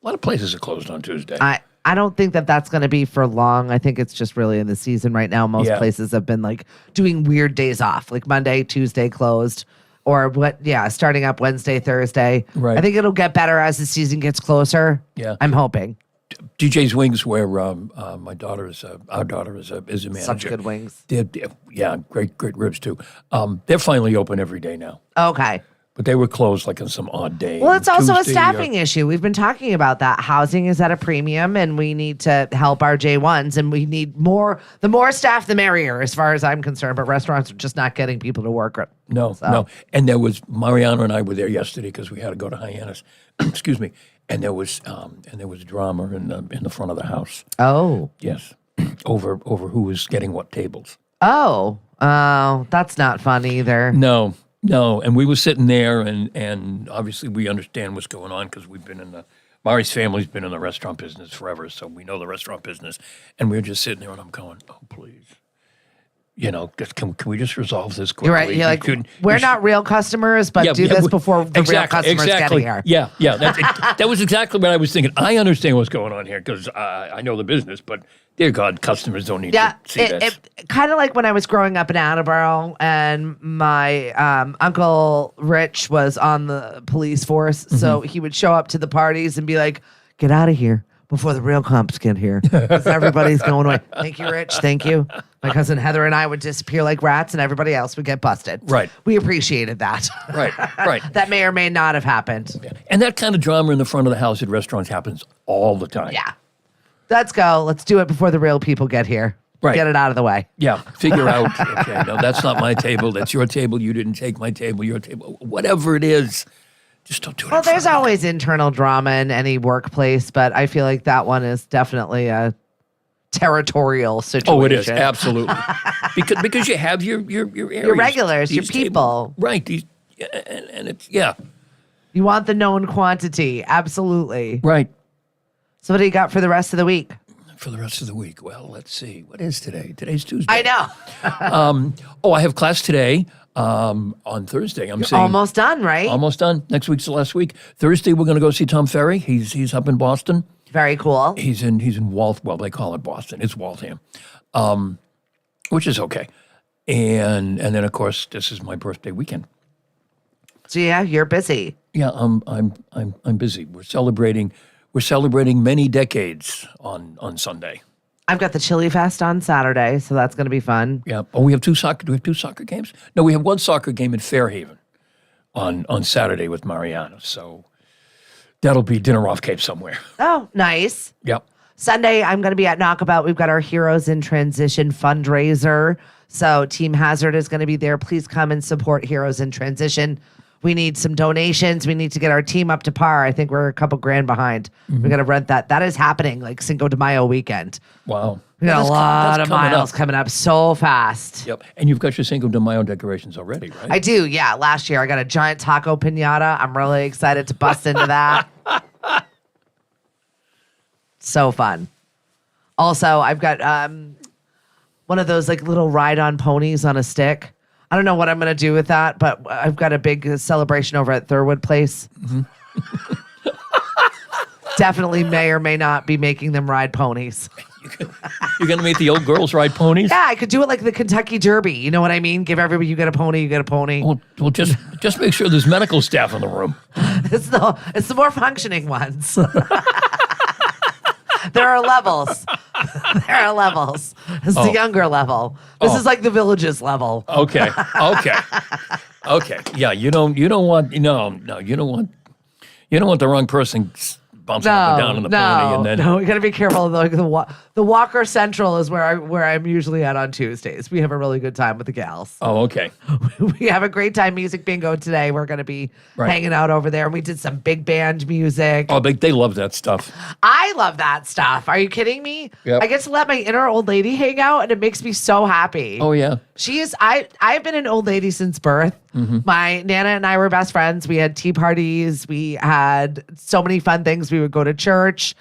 lot of places are closed on Tuesday. I don't think that that's going to be for long. I think it's just really in the season right now. Most places have been like doing weird days off, like Monday, Tuesday closed, or starting up Wednesday, Thursday. Right. I think it'll get better as the season gets closer. Yeah. I'm hoping. DJ's Wings, where our daughter is a manager. Such good wings. Yeah, great ribs too. They're finally open every day now. Okay. But they were closed like on some odd day. Well, it's also a staffing issue. We've been talking about that. Housing is at a premium, and we need to help our J1s, and we need more. The more staff, the merrier, as far as I'm concerned. But restaurants are just not getting people to work. No. And there was, Mariano and I were there yesterday because we had to go to Hyannis. Excuse me. And there was drama in the front of the house. Oh. Yes. over who was getting what tables. Oh, that's not fun either. No, and we were sitting there, and obviously we understand what's going on because we've been Mari's family's been in the restaurant business forever, so we know the restaurant business, and we were just sitting there, and I'm going, oh, please. Can we just resolve this quickly? You're right. You're like, we're not real customers, but do this before the real customers get here. Yeah. That was exactly what I was thinking. I understand what's going on here because I know the business, but dear God, customers don't need to see this. Kind of like when I was growing up in Attleboro and my Uncle Rich was on the police force, so he would show up to the parties and be like, get out of here before the real cops get here. Because everybody's going away. Thank you, Rich. Thank you. My cousin Heather and I would disappear like rats and everybody else would get busted. Right. We appreciated that. Right. That may or may not have happened. Yeah. And that kind of drama in the front of the house at restaurants happens all the time. Yeah. Let's go. Let's do it before the real people get here. Right. Get it out of the way. Yeah. Figure out, okay, no, that's not my table. That's your table. You didn't take my table. Your table. Whatever it is. Just don't do it. Well, there's always internal drama in any workplace, but I feel like that one is definitely a territorial situation. Oh, it is absolutely because you have your areas, your regulars, your people, right? And it's You want the known quantity, absolutely. Right. So, what do you got for the rest of the week? For the rest of the week, well, let's see. What is today? Today's Tuesday. I know. I have class today. On Thursday, I'm saying almost done, right? Almost done. Next week's the last week. Thursday, we're going to go see Tom Ferry. He's up in Boston. Very cool. He's in Waltham. Well, they call it Boston. It's Waltham, which is okay. And then of course, this is my birthday weekend. So yeah, you're busy. Yeah, I'm busy. We're celebrating many decades on Sunday. I've got the Chili Fest on Saturday, so that's going to be fun. Yeah. Oh, we have two soccer. Do we have two soccer games? No, we have one soccer game in Fairhaven on Saturday with Mariana. So That'll be dinner off Cape somewhere. Oh, nice. Yep. Sunday, I'm going to be at Knockabout. We've got our Heroes in Transition fundraiser. So Team Hazard is going to be there. Please come and support Heroes in Transition. We need some donations. We need to get our team up to par. I think we're a couple grand behind. We got to rent that. That is happening like Cinco de Mayo weekend. Wow. We got That's a lot that's of miles coming up so fast. Yep. And you've got your Cinco de Mayo decorations already, right? I do, yeah. Last year I got a giant taco piñata. I'm really excited to bust into that. So fun. Also, I've got one of those like little ride-on ponies on a stick. I don't know what I'm going to do with that, but I've got a big celebration over at Thurwood Place. Definitely may or may not be making them ride ponies. You're going to make the old girls ride ponies? Yeah, I could do it like the Kentucky Derby. You know what I mean? Give everybody, you get a pony, you get a pony. Well, just make sure there's medical staff in the room. It's the more functioning ones. There are levels. There are levels. It's the younger level. This is like the Villages level. Okay. Yeah, you don't want you don't want the wrong person bouncing up and down on the pony, and then No, we got to be careful. Like the Walker Central is where I'm usually at on Tuesdays. We have a really good time with the gals. Oh, okay. We have a great time music bingo today. We're going to be hanging out over there. We did some big band music. Oh, they love that stuff. I love that stuff. Are you kidding me? Yep. I get to let my inner old lady hang out, and it makes me so happy. Oh yeah. She is. I've been an old lady since birth. My Nana and I were best friends. We had tea parties. We had so many fun things. We would go to church.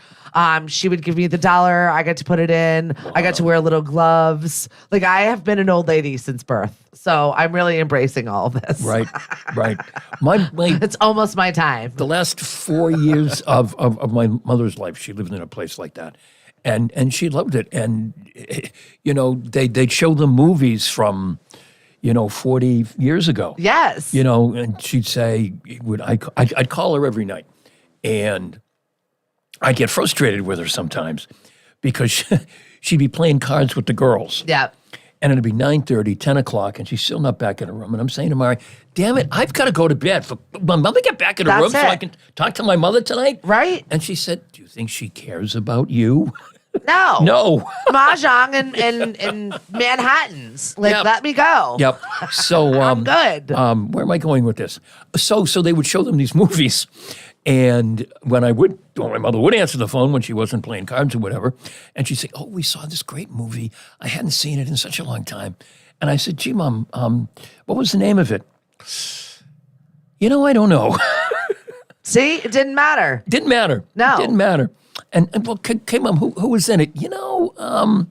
She would give me the $1. I got to put it in. Wow. I got to wear little gloves. Like I have been an old lady since birth. So I'm really embracing all of this. Right. My it's almost my time. The last 4 years of my mother's life, she lived in a place like that. And she loved it. And, they'd show them movies from, 40 years ago. Yes. And she'd say, I'd call her every night. And I'd get frustrated with her sometimes because she'd be playing cards with the girls. Yeah. And it'd be 9:30, 10 o'clock, and she's still not back in her room. And I'm saying to Mari, damn it, I've got to go to bed. For my mother get back in her room so I can talk to my mother tonight? Right. And she said, do you think she cares about you? No. No. Mahjong and Manhattans. Let me go. Yep. So I'm good. Where am I going with this? So they would show them these movies. And when my mother would answer the phone when she wasn't playing cards or whatever, and she'd say, oh, we saw this great movie. I hadn't seen it in such a long time. And I said, gee, Mom, what was the name of it? I don't know. See, it didn't matter. Didn't matter. No. Didn't matter. And well, okay, Mom, who was in it? I'm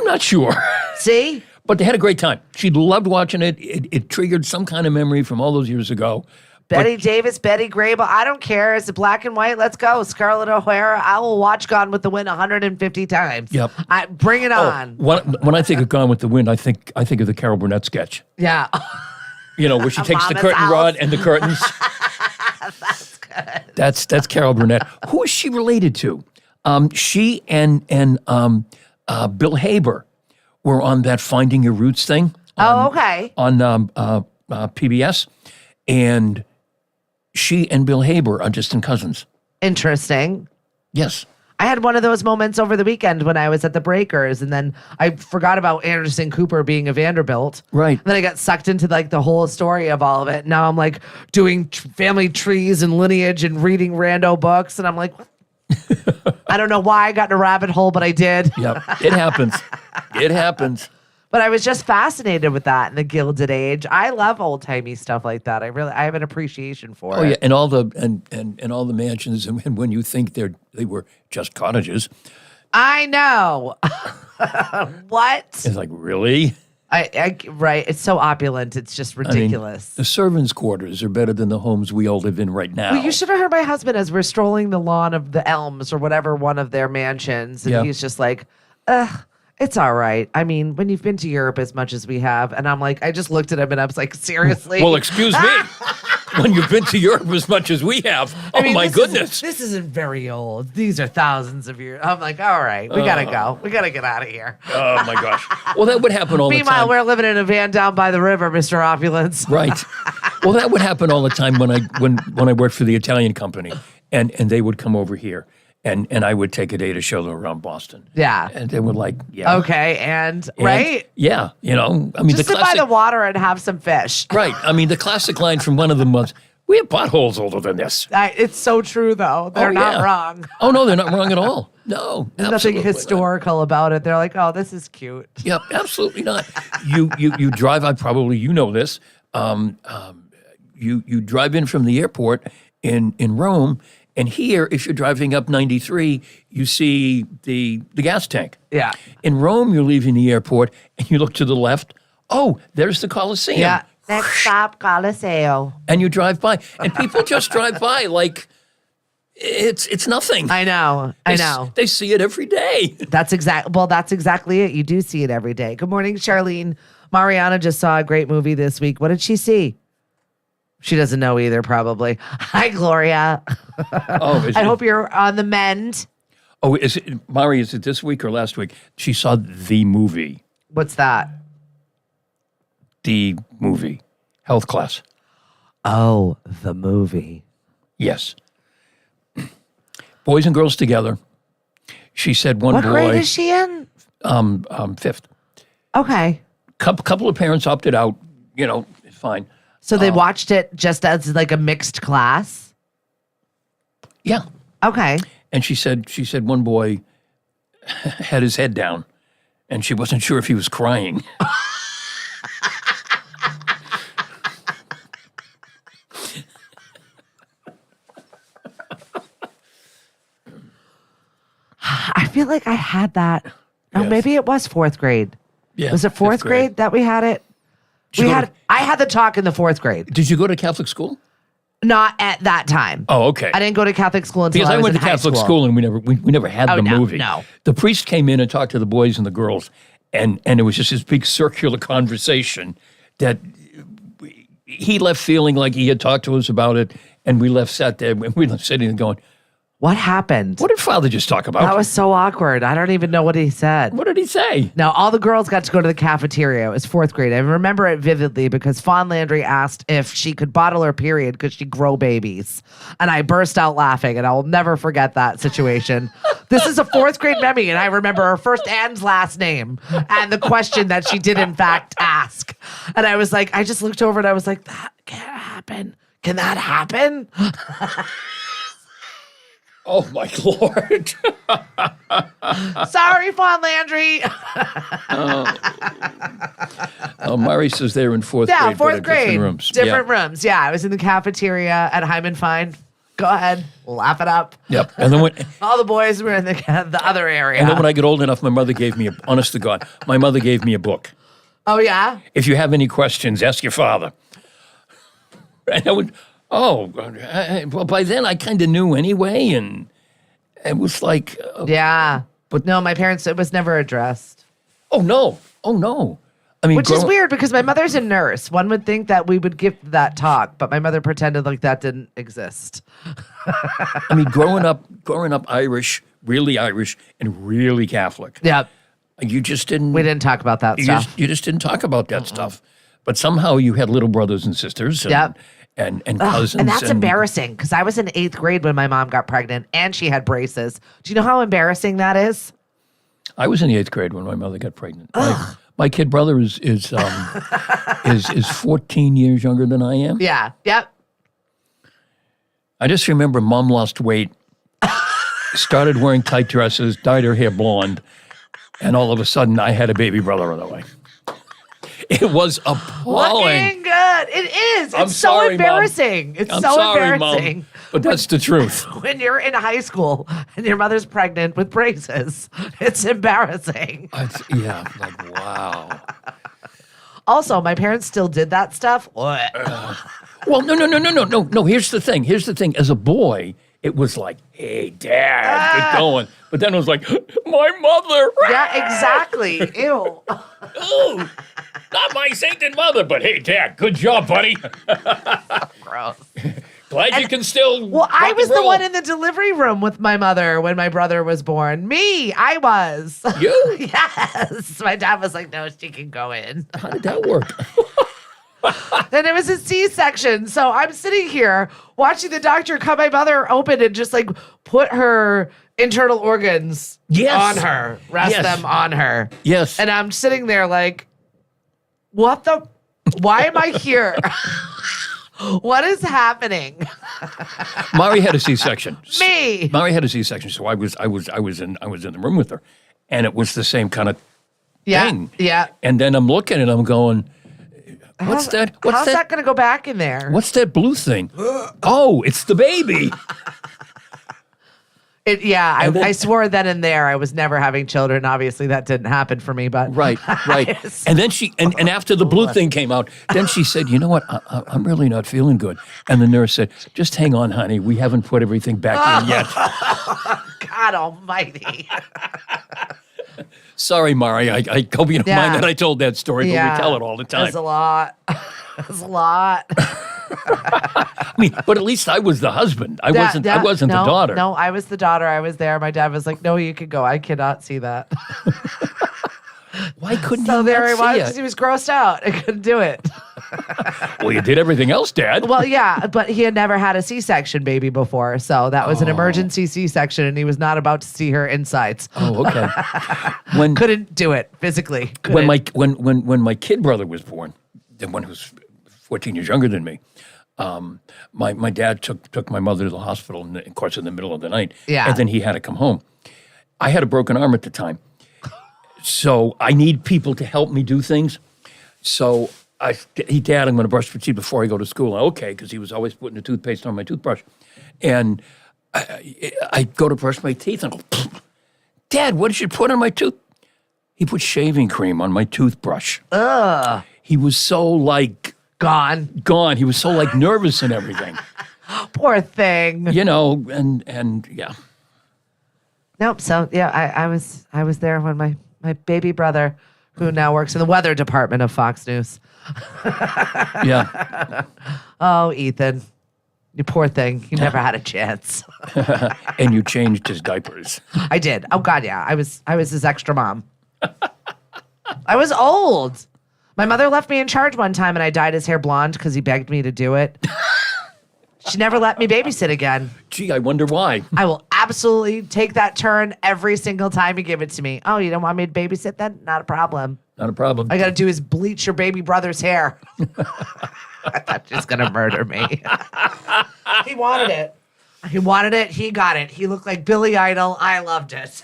not sure. See? But they had a great time. She loved watching it. It triggered some kind of memory from all those years ago. Betty Davis, Betty Grable, I don't care. Is it black and white? Let's go. Scarlett O'Hara, I will watch Gone with the Wind 150 times. Yep. Bring it on. When I think of Gone with the Wind, I think of the Carol Burnett sketch. Yeah. Where she takes the curtain house. rod and the curtains. That's good. That's Carol Burnett. Who is she related to? She and Bill Haber were on that Finding Your Roots thing. Okay. On PBS. And she and Bill Haber are distant cousins. Interesting. Yes. I had one of those moments over the weekend when I was at the Breakers, and then I forgot about Anderson Cooper being a Vanderbilt. Right. And then I got sucked into like the whole story of all of it. Now I'm like doing family trees and lineage and reading rando books, and I'm like, I don't know why I got in a rabbit hole, but I did. Yep. It happens. It happens. But I was just fascinated with that in the Gilded Age. I love old timey stuff like that. I have an appreciation for it. Oh yeah, and all the mansions, and when you think they were just cottages. I know. What? It's like, really? Right. It's so opulent. It's just ridiculous. The servants' quarters are better than the homes we all live in right now. Well, you should have heard my husband as we're strolling the lawn of the Elms or whatever one of their mansions, and he's just like, ugh. It's all right. I mean, when you've been to Europe as much as we have, and I'm like, I just looked at him and I was like, seriously? Well, excuse me. When you've been to Europe as much as we have, my goodness. This isn't very old. These are thousands of years. I'm like, all right, we got to go. We got to get out of here. Oh, my gosh. Well, that would happen all the time. Meanwhile, we're living in a van down by the river, Mr. Opulence. Right. Well, that would happen all the time when I worked for the Italian company, and they would come over here, and I would take a day to show them around Boston. Yeah. And they were like, yeah. Okay, and right? Yeah, I mean, Just sit by the water and have some fish. Right. I mean, the classic line from one of them was, "We have potholes older than this." It's so true, though. They're not wrong. Oh, no, they're not wrong at all. No, There's nothing historical about it. They're like, oh, this is cute. Yep, absolutely not. You drive. You know this. You drive in from the airport in Rome, and here, if you're driving up 93, you see the gas tank. Yeah. In Rome, you're leaving the airport, and you look to the left. Oh, there's the Colosseum. Yeah. Next stop, Coliseo. And you drive by, and people just drive by like it's nothing. I know. They see it every day. That's exactly it. You do see it every day. Good morning, Charlene. Mariana just saw a great movie this week. What did she see? She doesn't know either, probably. Hi, Gloria. Oh, I hope you're on the mend. Oh, is it Mari? Is it this week or last week? She saw the movie. What's that? The movie, Health Class. Oh, the movie. Yes. Boys and girls together. She said one what boy. What grade is she in? Fifth. Okay. Couple of parents opted out. It's fine. So they watched it just as like a mixed class? Yeah. Okay. And she said one boy had his head down, and she wasn't sure if he was crying. I feel like I had that. Oh, Yes. maybe it was fourth grade. Yeah. Was it fourth grade that we had it? I had the talk in the fourth grade. Did you go to Catholic school? Not at that time. Oh, okay. I didn't go to Catholic school until Because I I was went in to high Catholic school and we never had the movie. No. The priest came in and talked to the boys and the girls, and it was just this big circular conversation that he left feeling like he had talked to us about it, and we sat there sitting and going, What happened? "What did Father just talk about?" That was so awkward. I don't even know what he said. What did he say? No, all the girls got to go to the cafeteria. It was fourth grade. I remember it vividly because Fawn Landry asked if she could bottle her period because she grow babies. And I burst out laughing, and I will never forget that situation. This is a fourth grade memory, and I remember her first and last name and the question that she did in fact ask. And I was like, I just looked over and I was like, that can't happen. Can that happen? Oh my Lord! Sorry, Fawn Landry. Mari says they're in fourth grade. Yeah, fourth grade. Different rooms. Different rooms. Yeah, I was in the cafeteria at Hyman Fine. Go ahead, laugh it up. Yep. And then All the boys were in the other area. and then when I got old enough, my mother gave me honest to God, my mother gave me a book. Oh yeah. If you have any questions, ask your father. And I would, well, by then I kind of knew anyway, and it was like, Yeah. But no, my parents, it was never addressed. oh no. I mean, Which is weird because my mother's a nurse. One would think that we would give that talk, but my mother pretended like that didn't exist. I mean, growing up Irish, and really Catholic. Yep. You just didn't. We didn't talk about that You stuff. you just didn't talk about that stuff. But somehow you had little brothers and sisters. And, Yep. And cousins. And that's embarrassing because I was in 8th grade when my mom got pregnant and she had braces. Do you know how embarrassing that is? I was in the 8th grade when my mother got pregnant. My kid brother is 14 years younger than I am. Yeah. Yep. I just remember Mom lost weight, started wearing tight dresses, dyed her hair blonde, and all of a sudden I had a baby brother on the way. It was appalling. Looking good. It is. I'm It's so sorry, Mom. embarrassing. It's I'm so sorry, embarrassing. Mom, but that's the truth. When you're in high school and your mother's pregnant with braces, it's embarrassing. Like, wow. Also, my parents still did that stuff. What? Well, no. Here's the thing. As a boy, it was like, hey, Dad, get going. But then it was like, my mother. Yeah, exactly. Ew. Ooh, not my sainted mother, but hey, Dad, good job, buddy. Gross. Glad you can still. Well, I rock was and the roll. one in the delivery room with my mother when my brother was born. I was. You? Yes. My dad was like, no, she can go in. How did that work? And it was a C-section. So I'm sitting here watching the doctor cut my mother open and just like put her internal organs Yes. on her, rest Yes. them on her. Yes. And I'm sitting there like, why am I here? What is happening? Mari had a C-section. Me. Mari had a C-section, so I was in the room with her, and it was the same kind of thing. Yeah. And then I'm looking and I'm going, What's that? How's that going to go back in there? What's that blue thing? Oh, it's the baby. I swore then and there I was never having children. Obviously, that didn't happen for me, but Right. And then and after the blue thing came out, then she said, "You know what? I'm really not feeling good." And the nurse said, "Just hang on, honey. We haven't put everything back in yet." God Almighty! Sorry, Mari. I hope you don't mind that I told that story, but we tell it all the time. That's a lot. That's a lot. I mean, but at least I was the husband. I wasn't the daughter. No, I was the daughter. I was there. My dad was like, "No, you can go. I cannot see that." Why couldn't so you there not he see was it? because he was grossed out. I couldn't do it. Well, you did everything else, Dad. Well, yeah, but he had never had a C-section baby before, so that was an emergency C-section, and he was not about to see her insides. Oh, okay. Couldn't do it physically. When my kid brother was born, the one who's 14 years younger than me, my dad took my mother to the hospital, of course, in the middle of the night. Yeah. And then he had to come home. I had a broken arm at the time. So I need people to help me do things. So Dad, I'm going to brush my teeth before I go to school. Okay, because he was always putting the toothpaste on my toothbrush. And I go to brush my teeth and I go, Dad, what did you put on my tooth? He put shaving cream on my toothbrush. Ugh. He was so Gone. He was so nervous and everything. Poor thing. And yeah. Nope. So yeah, I was there when my baby brother, who now works in the weather department of Fox News. Yeah. Oh, Ethan, you poor thing. You never had a chance. And you changed his diapers. I did. Oh God, yeah. I was his extra mom. I was old. My mother left me in charge one time, and I dyed his hair blonde because he begged me to do it. She never let me babysit again. Gee, I wonder why. I will absolutely take that turn every single time you give it to me. Oh, you don't want me to babysit then? Not a problem. Not a problem. All I got to do is bleach your baby brother's hair. I thought she was going to murder me. He wanted it. He wanted it. He got it. He looked like Billy Idol. I loved it.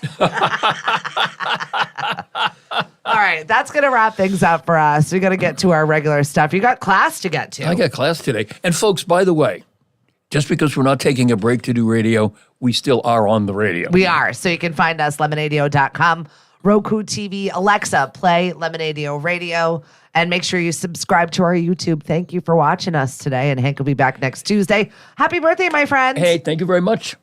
All right. That's going to wrap things up for us. We got to get to our regular stuff. You got class to get to. I got class today. And folks, by the way, just because we're not taking a break to do radio, we still are on the radio. We are. So you can find us, lemonadio.com, Roku TV, Alexa, play Lemonadio Radio, and make sure you subscribe to our YouTube. Thank you for watching us today, and Hank will be back next Tuesday. Happy birthday, my friend. Hey, thank you very much.